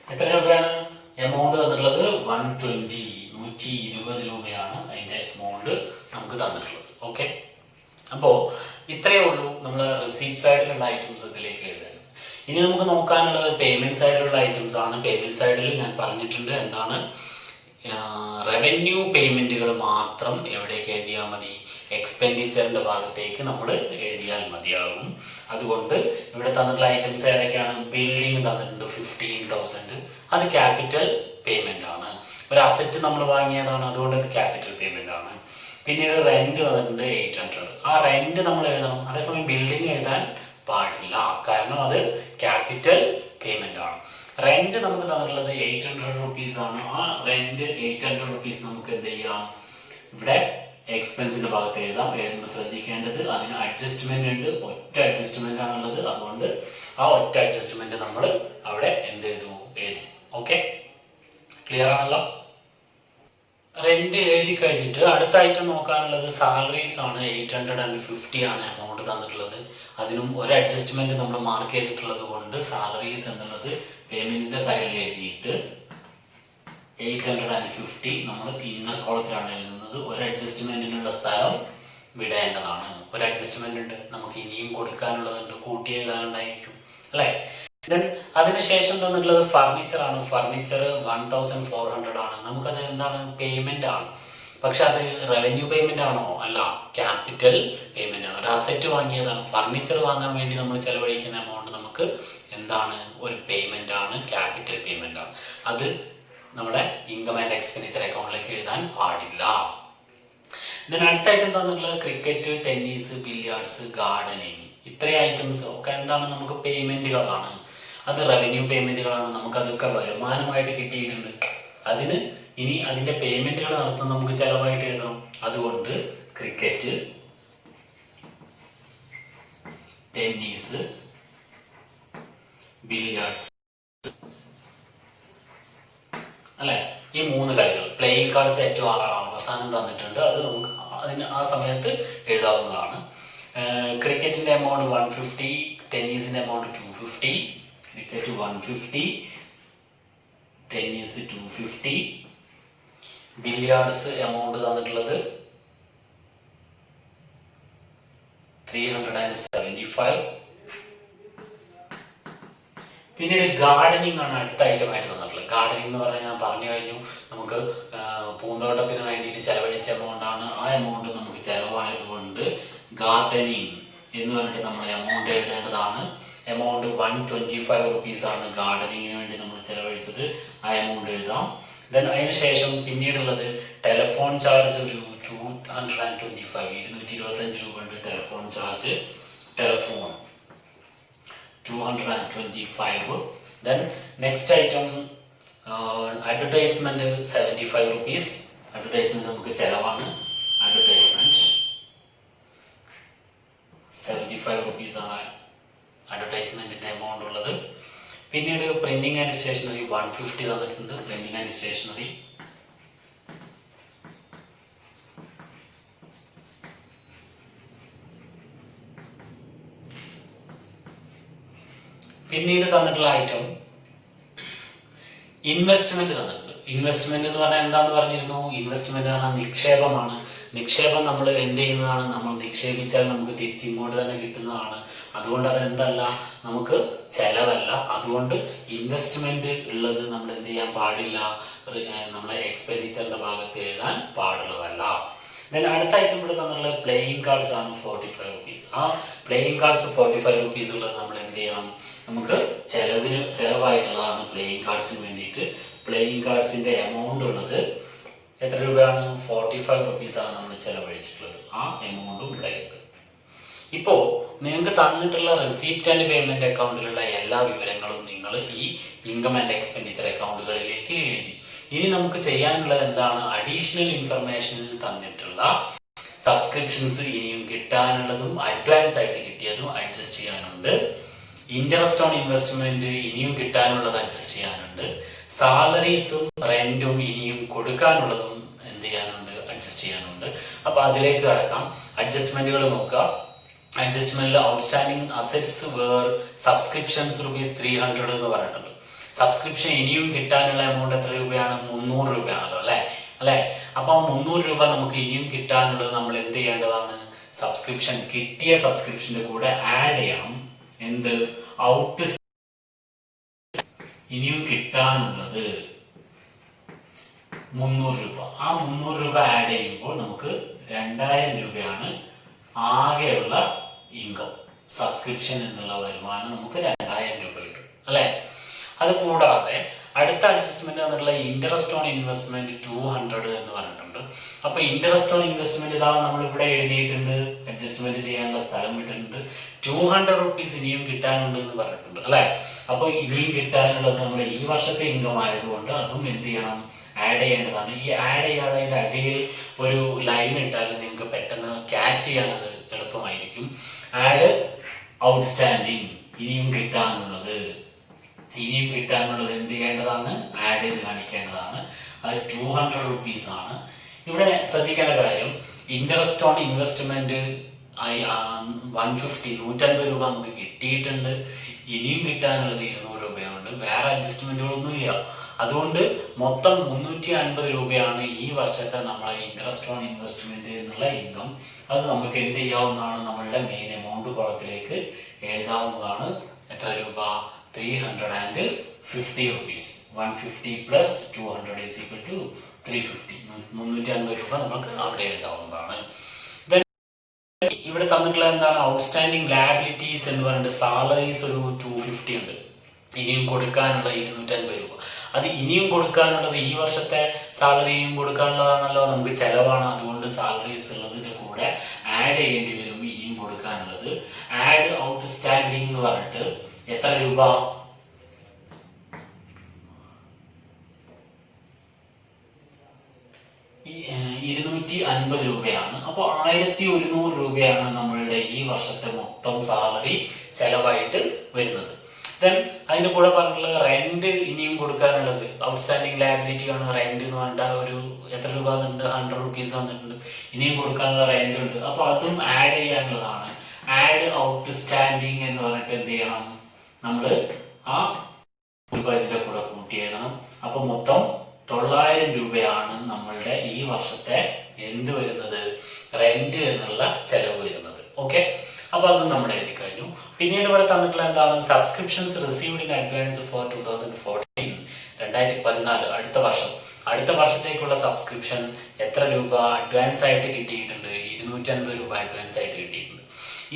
എത്ര രൂപയാണ് എമൗണ്ട് തന്നിട്ടുള്ളത്? 120 രൂപയാണ് അതിന്റെ എമൗണ്ട് നമുക്ക് തന്നിട്ടുള്ളത്. ഓക്കെ. അപ്പോൾ ഇത്രയേ ഉള്ളൂ നമ്മൾ റിസീപ്റ്റ് സൈഡിലുള്ള ഐറ്റംസ് ഇതിലേക്ക് എഴുതാൻ. ഇനി നമുക്ക് നോക്കാനുള്ളത് പേയ്മെന്റ് സൈഡിലുള്ള ഐറ്റംസ് ആണ്. പേയ്മെന്റ് സൈഡിൽ ഞാൻ പറഞ്ഞിട്ടുണ്ട് എന്താണ്, റവന്യൂ പേയ്മെന്റുകൾ മാത്രം എവിടേക്ക് എഴുതിയാൽ മതി, എക്സ്പെൻഡിച്ചറിന്റെ ഭാഗത്തേക്ക് നമ്മൾ എഴുതിയാൽ മതിയാകും. അതുകൊണ്ട് ഇവിടെ തന്നിട്ടുള്ള ഐറ്റംസ് ഏതൊക്കെയാണ്? ബിൽഡിംഗ് തന്നിട്ടുണ്ട് 15,000, അത് ക്യാപിറ്റൽ പേയ്മെന്റ് ആണ്. ഒരു അസറ്റ് നമ്മൾ വാങ്ങിയതാണ്, അതുകൊണ്ട് അത് ക്യാപിറ്റൽ പേയ്മെന്റ് ആണ്. പിന്നീട് റെന്റ് വന്നിട്ടുണ്ട് 800, ആ റെന്റ് നമ്മൾ എഴുതണം. അതേസമയം ബിൽഡിംഗ് എഴുതാൻ പാടില്ല, കാരണം അത് ക്യാപിറ്റൽ പേയ്മെന്റ് ആണ്. റെന്റ് നമുക്ക് തന്നിട്ടുള്ളത് 800 റുപ്പീസ് ആണ്. ആ റെന്റ് 800 റുപ്പീസ് നമുക്ക് എന്ത് ചെയ്യാം, ഇവിടെ എക്സ്പെൻസിന്റെ ഭാഗത്ത് എഴുതാം. എഴുതുമ്പോൾ ശ്രദ്ധിക്കേണ്ടത് അതിന് അഡ്ജസ്റ്റ്മെന്റ് ഉണ്ട്. ഒറ്റ അഡ്ജസ്റ്റ്മെന്റ് ആണുള്ളത്. അതുകൊണ്ട് ആ ഒറ്റ അഡ്ജസ്റ്റ്മെന്റ് നമ്മൾ അവിടെ എന്ത് ചെയ്തു, എഴുതി. ഓക്കെ, ക്ലിയർ ആണല്ലോ. റെന്റ് എഴുതി കഴിഞ്ഞിട്ട് അടുത്ത ഐറ്റം നോക്കാനുള്ളത് സാലറീസ് ആണ്. 850 ആണ് എമൗണ്ട് തന്നിട്ടുള്ളത്. അതിനും ഒരു അഡ്ജസ്റ്റ്മെന്റ് നമ്മൾ മാർക്ക് ചെയ്തിട്ടുള്ളത് കൊണ്ട് സാലറീസ് എന്നുള്ളത് പേയ്മെന്റിന്റെ സൈഡിൽ എഴുതിയിട്ട് 850 നമ്മൾ ഇന്നർ കോളത്തിലാണ് എഴുതുന്നത്. ഒരു അഡ്ജസ്റ്റ്മെന്റിനുള്ള സ്ഥലം വിടേണ്ടതാണ്. ഒരു അഡ്ജസ്റ്റ്മെന്റ് ഉണ്ട്, നമുക്ക് ഇനിയും കൊടുക്കാനുള്ളതുണ്ട്, കൂട്ടി എഴുതാനുണ്ടായിരിക്കും അല്ലെ. ദെൻ അതിനുശേഷം തന്നിട്ടുള്ളത് ഫർണിച്ചർ ആണ്. ഫർണിച്ചർ 1400 ആണ്. നമുക്കത് എന്താണ്, പേയ്മെന്റ് ആണ്. പക്ഷെ അത് റവന്യൂ പേയ്മെന്റ് ആണോ? അല്ല, ക്യാപിറ്റൽ പേയ്മെന്റ് ആണ്. ഒരു അസറ്റ് വാങ്ങിയതാണ്. ഫർണിച്ചർ വാങ്ങാൻ വേണ്ടി നമ്മൾ ചെലവഴിക്കുന്ന എമൗണ്ട് നമുക്ക് എന്താണ്, ഒരു പേയ്മെന്റ് ആണ്, ക്യാപിറ്റൽ പേയ്മെന്റ് ആണ്. അത് നമ്മുടെ ഇൻകം ആൻഡ് എക്സ്പെൻഡിച്ചർ അക്കൗണ്ടിലേക്ക് എഴുതാൻ പാടില്ല. ഇതിന് അടുത്ത ഐറ്റം തന്നിട്ടുള്ളത് ക്രിക്കറ്റ്, ടെന്നീസ്, ബില്ലിയാർഡ്സ്, ഗാർഡനിങ്. ഇത്രയും ഐറ്റംസ് ഒക്കെ എന്താണ്, നമുക്ക് പേയ്മെന്റുകളാണ്. അത് റവന്യൂ പേയ്മെന്റുകളാണ്. നമുക്ക് അതൊക്കെ വരുമാനമായിട്ട് കിട്ടിയിട്ടുണ്ട്. അതിന് ഇനി അതിന്റെ പേയ്മെന്റുകൾ നടത്താൻ നമുക്ക് ചെലവായിട്ട് എഴുതണം. അതുകൊണ്ട് ക്രിക്കറ്റ്, ടെന്നീസ്, ബില്ലിയാർഡ്സ് അല്ലെ, ഈ 3 കളികൾ. പ്ലേയിങ് കാർഡ്സ് ഏറ്റവും അവസാനം തന്നിട്ടുണ്ട്. അത് നമുക്ക് ആ സമയത്ത് എഴുതാവുന്നതാണ്. ക്രിക്കറ്റിന്റെ എമൗണ്ട് 150, ടെന്നീസിന്റെ amount 250. Cricket 150, tennis 250. Billiards amount തന്നിട്ടുള്ളത് 375. പിന്നീട് ഗാർഡനിങ് ആണ് അടുത്ത ഐറ്റമായിട്ട് തന്നിട്ടുള്ളത്. ഗാർഡനിങ് എന്ന് പറഞ്ഞാൽ ഞാൻ പറഞ്ഞു കഴിഞ്ഞു, നമുക്ക് പൂന്തോട്ടത്തിന് വേണ്ടിയിട്ട് ചെലവഴിച്ച എമൗണ്ട് ആണ്. ആ എമൗണ്ട് നമുക്ക് ചെലവായതുകൊണ്ട് ഗാർഡനിങ് എന്ന് പറഞ്ഞിട്ട് നമ്മൾ എമൗണ്ട് എഴുതേണ്ടതാണ്. എമൗണ്ട് 125 റുപ്പീസ് ആണ് ഗാർഡനിങ്ങിന് വേണ്ടി നമ്മൾ ചെലവഴിച്ചത്. ആ എമൗണ്ട് എഴുതാം. ദെൻ അതിനുശേഷം പിന്നീടുള്ളത് ടെലിഫോൺ ചാർജ് ഒരു 225 രൂപ ഉണ്ട് telephone charge. Telephone 225. Then next item, advertisement 75 rupees. Advertisement നമുക്ക് ചെലവാണ്. Advertisement 75 rupees ആണ് അഡ്വർടൈസ്മെന്റിന്റെ എമൗണ്ട് ഉള്ളത്. പിന്നീട് പ്രിന്റിംഗ് ആൻഡ് സ്റ്റേഷനറി 150 തന്നിട്ടുണ്ട്. Printing and stationery. പിന്നീട് തന്നിട്ടുള്ള ഐറ്റം ഇൻവെസ്റ്റ്മെന്റ് തന്നിട്ടുണ്ട്. ഇൻവെസ്റ്റ്മെന്റ് എന്ന് പറഞ്ഞാൽ എന്താന്ന് പറഞ്ഞിരുന്നു? ഇൻവെസ്റ്റ്മെന്റ് എന്ന് പറഞ്ഞാൽ നിക്ഷേപമാണ്. നിക്ഷേപം നമ്മൾ എന്ത് ചെയ്യുന്നതാണ്? നമ്മൾ നിക്ഷേപിച്ചാൽ നമുക്ക് തിരിച്ചിങ്ങോട്ട് തന്നെ കിട്ടുന്നതാണ്. അതുകൊണ്ട് അതെന്തല്ല, നമുക്ക് ചെലവല്ല. അതുകൊണ്ട് ഇൻവെസ്റ്റ്മെന്റ് ഉള്ളത് നമ്മൾ എന്ത് ചെയ്യാൻ പാടില്ല, നമ്മളെ എക്സ്പെൻഡിച്ചറിന്റെ ഭാഗത്ത് എഴുതാൻ പാടുള്ളതല്ല. ദെൻ അടുത്ത ഐറ്റം ഇവിടെ തന്നിട്ടുള്ളത് പ്ലേയിങ് കാർഡ്സ് ആണ് 45 റുപ്പീസ്. ആ പ്ലേയിങ് കാർഡ്സ് 45 റുപ്പീസ് ഉള്ളത് നമ്മൾ എന്ത് ചെയ്യണം? നമുക്ക് ചെലവായിട്ടുള്ളതാണ് പ്ലേയിങ് കാർഡ്സിന് വേണ്ടിയിട്ട്. പ്ലേയിങ് കാർഡ്സിന്റെ എമൗണ്ട് ഉള്ളത് എത്ര രൂപയാണ്? 45 റുപ്പീസ് ആണ് നമ്മൾ ചെലവഴിച്ചിട്ടുള്ളത്. ആ എമൗണ്ടും ഇവിടെ ഉണ്ട്. ഇപ്പോ നിങ്ങൾക്ക് തന്നിട്ടുള്ള റെസിപ്റ്റ് ആൻഡ് പേയ്മെന്റ് അക്കൗണ്ടിലുള്ള എല്ലാ വിവരങ്ങളും നിങ്ങൾ ഈ ഇൻകം ആൻഡ് എക്സ്പെൻഡിച്ചർ അക്കൗണ്ടുകളിലേക്ക് എഴുതി. ഇനി നമുക്ക് ചെയ്യാനുള്ളത് എന്താണ്? അഡീഷണൽ ഇൻഫർമേഷനിൽ തന്നിട്ടുള്ള സബ്സ്ക്രിപ്ഷൻസ് ഇനിയും കിട്ടാനുള്ളതും അഡ്വാൻസ് ആയിട്ട് കിട്ടിയതും അഡ്ജസ്റ്റ് ചെയ്യാനുണ്ട്. ഇൻട്രസ്റ്റ് ഓൺ ഇൻവെസ്റ്റ്മെന്റ് ഇനിയും കിട്ടാനുള്ളത് അഡ്ജസ്റ്റ് ചെയ്യാനുണ്ട്. സാലറീസും റെന്റും ഇനിയും കൊടുക്കാനുള്ളതും എന്ത് ചെയ്യാനുണ്ട്? അഡ്ജസ്റ്റ് ചെയ്യാനുണ്ട്. അപ്പൊ അതിലേക്ക് കടക്കാം. അഡ്ജസ്റ്റ്മെന്റുകൾ നോക്കുക. അഡ്ജസ്റ്റ്മെന്റിൽ ഔട്ട്സ്റ്റാൻഡിംഗ് അസറ്റ്സ് വേർ സബ്സ്ക്രിപ്ഷൻസ് ₹300 എന്ന് പറഞ്ഞിട്ടുണ്ട്. സബ്സ്ക്രിപ്ഷൻ ഇനിയും കിട്ടാനുള്ള എമൗണ്ട് എത്ര രൂപയാണ്? 300 രൂപയാണല്ലോ അല്ലെ? അപ്പൊ 300 രൂപ നമുക്ക് ഇനിയും കിട്ടാനുള്ളത് നമ്മൾ എന്ത് ചെയ്യേണ്ടതാണ്? സബ്സ്ക്രിപ്ഷൻ കിട്ടിയ സബ്സ്ക്രിപ്ഷന്റെ കൂടെ ആഡ് ചെയ്യണം. എന്ത്? ഔട്ട് ഇനിയും കിട്ടാനുള്ളത് 300 രൂപ. ആ 300 രൂപ ആഡ് ചെയ്യുമ്പോൾ നമുക്ക് 2000 രൂപയാണ് ആകെയുള്ള ഇൻകം. സബ്സ്ക്രിപ്ഷൻ എന്നുള്ള വരുമാനം നമുക്ക് 2000 രൂപ കിട്ടും അല്ലെ? അത് കൂടാതെ അടുത്ത അഡ്ജസ്റ്റ്മെന്റ് എന്നുള്ള ഇൻട്രസ്റ്റ് ഓൺ ഇൻവെസ്റ്റ്മെന്റ് 200 എന്ന് പറഞ്ഞിട്ടുണ്ട്. അപ്പൊ ഇൻട്രസ്റ്റ് ഓൺ ഇൻവെസ്റ്റ്മെന്റ് ഇതാ നമ്മൾ ഇവിടെ എഴുതിയിട്ടുണ്ട്. അഡ്ജസ്റ്റ്മെന്റ് ചെയ്യാനുള്ള സ്ഥലം വിട്ടിട്ടുണ്ട്. 200 റുപ്പീസ് ഇനിയും കിട്ടാനുണ്ട് എന്ന് പറഞ്ഞിട്ടുണ്ട് അല്ലെ? അപ്പൊ ഇനിയും കിട്ടാനുള്ളത് നമ്മുടെ ഈ വർഷത്തെ ഇൻകം ആയതുകൊണ്ട് അതും എന്ത് ചെയ്യണം? ആഡ് ചെയ്യേണ്ടതാണ്. ഈ ആഡ് ചെയ്യാതെ അതിന്റെ അടിയിൽ ഒരു ലൈൻ ഇട്ടാൽ നിങ്ങൾക്ക് പെട്ടെന്ന് ക്യാച്ച് ചെയ്യാനത് എളുപ്പമായിരിക്കും. ആഡ് ഔട്ട്സ്റ്റാൻഡിങ് ഇനിയും കിട്ടാനുള്ളത് എന്ത് ചെയ്യേണ്ടതാണ്? ആഡ് ചെയ്ത് കാണിക്കേണ്ടതാണ്. അത് 200 റുപ്പീസ് ആണ്. ഇവിടെ ശ്രദ്ധിക്കേണ്ട കാര്യം, ഇൻട്രസ്റ്റ് ഓൺ ഇൻവെസ്റ്റ്മെന്റ് 150 രൂപ നമുക്ക് കിട്ടിയിട്ടുണ്ട്. ഇനിയും കിട്ടാനുള്ളത് 200 രൂപയുണ്ട്. വേറെ അഡ്ജസ്റ്റ്മെന്റുകളൊന്നും ഇല്ല. അതുകൊണ്ട് മൊത്തം 350 രൂപയാണ് ഈ വർഷത്തെ നമ്മളെ ഇൻട്രസ്റ്റ് ഓൺ ഇൻവെസ്റ്റ്മെന്റ് എന്നുള്ള ഇൻകം. അത് നമുക്ക് എന്ത് ചെയ്യാവുന്നതാണ്? നമ്മളുടെ മെയിൻ എമൗണ്ട് കോളത്തിലേക്ക് എഴുതാവുന്നതാണ്. എത്ര രൂപ? 350 rupees. 150 plus 200 is equal to 350. 350 രൂപ നമുക്ക് അവിടെ എഴുതാവുന്നതാണ്. ഇവിടെ തന്നിട്ടുള്ള എന്താണ്? ഔട്ട്സ്റ്റാൻഡിംഗ് ലയബിലിറ്റീസ് എന്ന് പറഞ്ഞിട്ട് സാലറീസ് ഒരു 250 ഉണ്ട്. ഇനിയും കൊടുക്കാനുള്ള 250 രൂപ. അത് ഇനിയും കൊടുക്കാനുള്ളത് ഈ വർഷത്തെ സാലറിയും കൊടുക്കാനുള്ളതാണല്ലോ, നമുക്ക് ചെലവാണ്. അതുകൊണ്ട് സാലറീസ് ഉള്ളതിന്റെ കൂടെ ആഡ് ചെയ്യേണ്ടി വരും ഇനിയും കൊടുക്കാനുള്ളത്. ആഡ് ഔട്ട്സ്റ്റാൻഡിംഗ് എന്ന് പറഞ്ഞിട്ട് എത്ര രൂപ? 250 രൂപയാണ്. അപ്പോൾ 1100 രൂപയാണ് നമ്മളുടെ ഈ വർഷത്തെ മൊത്തം സാലറി ചെലവായിട്ട് വരുന്നത്. ദെൻ അതിന്റെ കൂടെ പറഞ്ഞിട്ടുള്ളത് റെന്റ് ഇനിയും കൊടുക്കാനുള്ളത്. ഔട്ട്സ്റ്റാൻഡിംഗ് ലയബിലിറ്റി ആണ് റെന്റ് എന്ന് പറഞ്ഞ ഒരു എത്ര രൂപ വന്നിട്ടുണ്ട്? 100 റുപ്പീസ് വന്നിട്ടുണ്ട്. ഇനിയും കൊടുക്കാനുള്ള റെന്റ് ഉണ്ട്. അപ്പൊ അതും ആഡ് ചെയ്യാനുള്ളതാണ്. ആഡ് ഔട്ട് സ്റ്റാൻഡിങ് എന്ന് പറഞ്ഞിട്ട് എന്ത് ചെയ്യണം? നമ്മൾ ആ രൂപ ഇതിന്റെ കൂടെ കൂട്ടി എഴുതണം. അപ്പൊ മൊത്തം 900 രൂപയാണ് നമ്മളുടെ ഈ വർഷത്തെ എന്ത് വരുന്നത്? റെന്റ് എന്നുള്ള ചെലവ് വരുന്നത്. ഓക്കെ, അപ്പൊ അത് നമ്മൾ എഴുതി കഴിഞ്ഞു. പിന്നീട് ഇവിടെ തന്നിട്ടുള്ള എന്താണ്? Subscriptions received in advance four 2014, 2014 അടുത്ത വർഷം. അടുത്ത വർഷത്തേക്കുള്ള സബ്സ്ക്രിപ്ഷൻ എത്ര രൂപ അഡ്വാൻസ് ആയിട്ട് കിട്ടിയിട്ടുണ്ട്? 250 രൂപ അഡ്വാൻസ് ആയിട്ട് കിട്ടിയിട്ടുണ്ട്.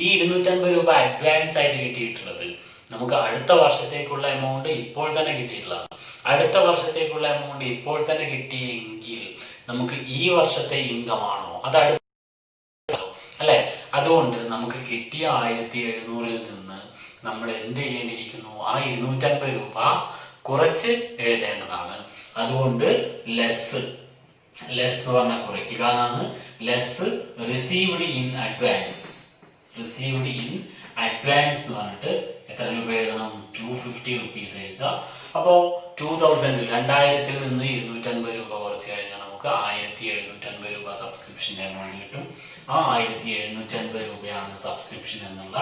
ഈ 250 രൂപ അഡ്വാൻസ് ആയിട്ട് കിട്ടിയിട്ടുള്ളത് നമുക്ക് അടുത്ത വർഷത്തേക്കുള്ള എമൗണ്ട് ഇപ്പോൾ തന്നെ കിട്ടിയിട്ടുള്ളതാണ്. അടുത്ത വർഷത്തേക്കുള്ള എമൗണ്ട് ഇപ്പോൾ തന്നെ കിട്ടിയെങ്കിൽ നമുക്ക് ഈ വർഷത്തെ ഇൻകം ആണോ അത് അല്ലെ? അതുകൊണ്ട് നമുക്ക് കിട്ടിയ 1700 നിന്ന് നമ്മൾ എന്ത് ചെയ്യേണ്ടിയിരിക്കുന്നു? ആ 250 രൂപ കുറച്ച് എഴുതേണ്ടതാണ്. അതുകൊണ്ട് ലെസ് എന്ന് പറഞ്ഞാൽ കുറയ്ക്കുക എന്നാണ്. ലെസ് റിസീവ്ഡ് ഇൻ അഡ്വാൻസ് എന്ന് പറഞ്ഞിട്ട് എത്ര രൂപ എഴുതണം? 250 റുപ്പീസ് എഴുതുക. അപ്പോ 2000 നിന്ന് 250 രൂപ കുറച്ച് കഴിഞ്ഞാൽ നമുക്ക് 1750 രൂപ സബ്സ്ക്രിപ്ഷൻ എമൗണ്ട് കിട്ടും. ആ 1750 രൂപയാണ് സബ്സ്ക്രിപ്ഷൻ എന്നുള്ള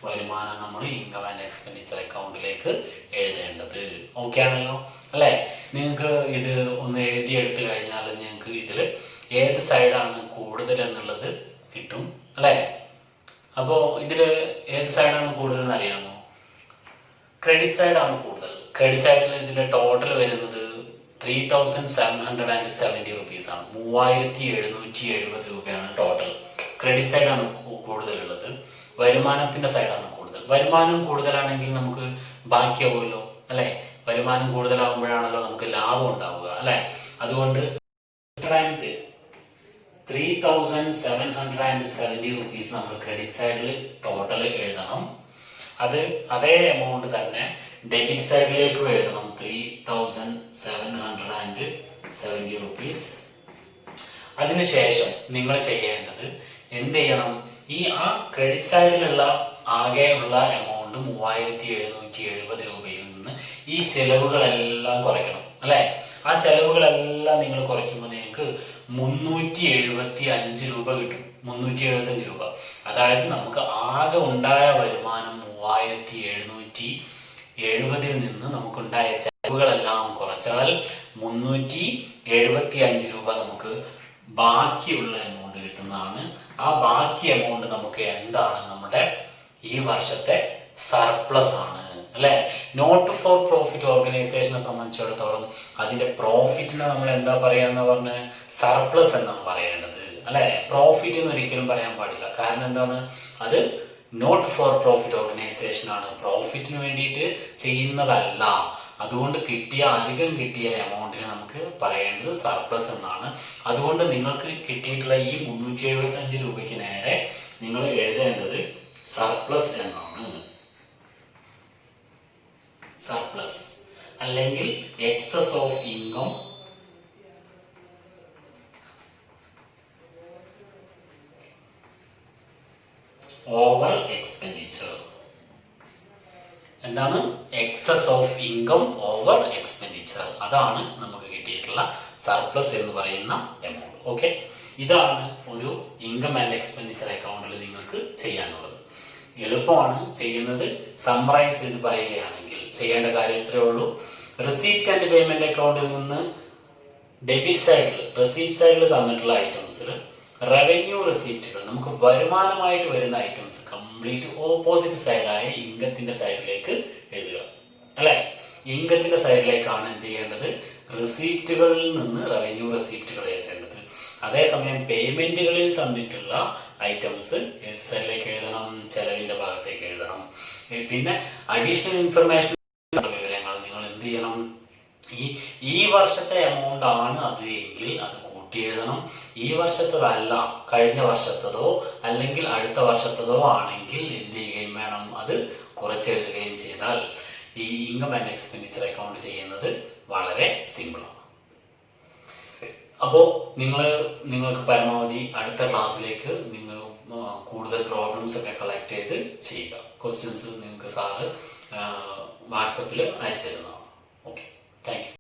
വരുമാനം നമ്മൾ ഇൻകം ആൻഡ് എക്സ്പെൻഡിച്ചർ അക്കൗണ്ടിലേക്ക് എഴുതേണ്ടത്. ഓക്കെ ആണല്ലോ അല്ലെ? നിങ്ങൾക്ക് ഇത് ഒന്ന് എഴുതിയെടുത്തു കഴിഞ്ഞാൽ നിങ്ങൾക്ക് ഇതിൽ ഏത് സൈഡാണ് കൂടുതൽ എന്നുള്ളത് കിട്ടും അല്ലെ? അപ്പോ ഇതില് ഏത് സൈഡാണ് കൂടുതൽ എന്ന് അറിയാമോ? ക്രെഡിറ്റ് സൈഡാണ് കൂടുതൽ. ക്രെഡിറ്റ് സൈഡിൽ ഇതിന്റെ ടോട്ടൽ വരുന്നത് 3770 റുപ്പീസ് ആണ്. 3770 രൂപയാണ് ടോട്ടൽ. ക്രെഡിറ്റ് സൈഡാണ് കൂടുതലുള്ളത്. വരുമാനത്തിന്റെ സൈഡാണ് കൂടുതൽ. വരുമാനം കൂടുതലാണെങ്കിൽ നമുക്ക് ബാക്കിയാവുമല്ലോ അല്ലെ? വരുമാനം കൂടുതലാകുമ്പോഴാണല്ലോ നമുക്ക് ലാഭം ഉണ്ടാവുക അല്ലെ? അതുകൊണ്ട് 3770 റുപ്പീസ് നമ്മൾ ക്രെഡിറ്റ് സൈഡിൽ ടോട്ടൽ എഴുതണം. അതേ എമൗണ്ട് തന്നെ ഡെബിറ്റ് സൈഡിലേക്ക് എഴുതണം. 3770 റുപ്പീസ്. അതിനുശേഷം നിങ്ങൾ ചെയ്യേണ്ടത് എന്ത് ചെയ്യണം? ആ ക്രെഡിറ്റ് സൈഡിലുള്ള ആകെയുള്ള എമൗണ്ട് 3770 രൂപയിൽ നിന്ന് ഈ ചെലവുകളെല്ലാം കുറയ്ക്കണം അല്ലെ? ആ ചെലവുകളെല്ലാം നിങ്ങൾ കുറയ്ക്കുമ്പോൾ നിങ്ങൾക്ക് 375 രൂപ കിട്ടും. 375 രൂപ. അതായത് നമുക്ക് ആകെ ഉണ്ടായ വരുമാനം 3770 നിന്ന് നമുക്കുണ്ടായ ചെലവുകളെല്ലാം കുറച്ചാൽ 375 രൂപ നമുക്ക് ബാക്കിയുള്ള എമൗണ്ട് കിട്ടുന്നതാണ്. ആ ബാക്കി എമൗണ്ട് നമുക്ക് എന്താണ്? നമ്മുടെ ഈ വർഷത്തെ സർപ്ലസ് ആണ് അല്ലെ? നോട്ട് ഫോർ പ്രോഫിറ്റ് ഓർഗനൈസേഷനെ സംബന്ധിച്ചിടത്തോളം അതിന്റെ പ്രോഫിറ്റിനെ നമ്മൾ എന്താ പറയാന്ന് പറഞ്ഞ സർപ്ലസ് എന്നാണ് പറയേണ്ടത് അല്ലെ? പ്രോഫിറ്റ് എന്ന് ഒരിക്കലും പറയാൻ പാടില്ല. കാരണം എന്താണ്? അത് നോട്ട് ഫോർ പ്രോഫിറ്റ് ഓർഗനൈസേഷൻ ആണ്. പ്രോഫിറ്റിന് വേണ്ടിയിട്ട് ചെയ്യുന്നതല്ല. അതുകൊണ്ട് അധികം കിട്ടിയ എമൗണ്ടിന് നമുക്ക് പറയേണ്ടത് സർപ്ലസ് എന്നാണ്. അതുകൊണ്ട് നിങ്ങൾക്ക് കിട്ടിയിട്ടുള്ള ഈ 375 രൂപയ്ക്ക് നേരെ നിങ്ങൾ എഴുതേണ്ടത് സർപ്ലസ് എന്നാണ്. സർപ്ലസ് അല്ലെങ്കിൽ excess of income over expenditure. എന്താണ്? Excess of income over expenditure. അതാണ് നമുക്ക് കിട്ടിയിട്ടുള്ള സർപ്ലസ് എന്ന് പറയുന്ന എമൗണ്ട്. ഓക്കെ, ഇതാണ് ഒരു ഇൻകം ആൻഡ് എക്സ്പെൻഡിച്ചർ അക്കൗണ്ടിൽ നിങ്ങൾക്ക് ചെയ്യാനുള്ളത്. എളുപ്പമാണ് ചെയ്യുന്നത്. സമ്മറൈസ് ചെയ്ത് പറയുകയാണെങ്കിൽ ചെയ്യേണ്ട കാര്യം ഇത്രയേ ഉള്ളൂ. റിസീപ്റ്റ് ആൻഡ് പേയ്മെന്റ് അക്കൗണ്ടിൽ നിന്ന് റെസിപ്റ്റ് സൈഡിൽ തന്നിട്ടുള്ള ഐറ്റംസിൽ റവന്യൂ റെസിപ്റ്റുകൾ നമുക്ക് വരുമാനമായിട്ട് വരുന്ന ഐറ്റംസ് കംപ്ലീറ്റ് ഓപ്പോസിറ്റ് സൈഡായ ഇൻകത്തിന്റെ സൈഡിലേക്ക് എഴുതുക അല്ലെ? ഇൻകത്തിന്റെ സൈഡിലേക്കാണ് എന്ത് ചെയ്യേണ്ടത്? റെസിപ്റ്റുകളിൽ നിന്ന് റവന്യൂ റെസിപ്റ്റുകൾ എഴുതേണ്ടത്. അതേസമയം പേയ്മെന്റുകളിൽ തന്നിട്ടുള്ള ഐറ്റംസ് ഏത് സൈഡിലേക്ക് എഴുതണം? ചെലവിന്റെ ഭാഗത്തേക്ക് എഴുതണം. പിന്നെ അഡീഷണൽ ഇൻഫർമേഷൻ വിവരങ്ങൾ നിങ്ങൾ എന്ത് ചെയ്യണം? ഈ വർഷത്തെ എമൗണ്ട് ആണ് അത് എങ്കിൽ അത് കൂട്ടി എഴുതണം. ഈ വർഷത്തതല്ല കഴിഞ്ഞ വർഷത്തതോ അല്ലെങ്കിൽ അടുത്ത വർഷത്തതോ ആണെങ്കിൽ എന്ത് ചെയ്യുകയും വേണം? അത് കുറച്ചെഴുതുകയും ചെയ്താൽ ഈ ഇൻകം ആൻഡ് എക്സ്പെൻഡിച്ചർ അക്കൗണ്ട് ചെയ്യുന്നത് വളരെ സിമ്പിളാണ്. അപ്പോൾ നിങ്ങൾക്ക് പരമാവധി അടുത്ത ക്ലാസ്സിലേക്ക് നിങ്ങൾ കൂടുതൽ പ്രോബ്ലംസ് ഒക്കെ കളക്ട് ചെയ്ത് ചെയ്യുക. ക്വസ്റ്റ്യൻസ് നിങ്ങൾക്ക് സാറ് വാട്സപ്പിൽ അയച്ചു തരുന്നതാണ്. Okay, thank you.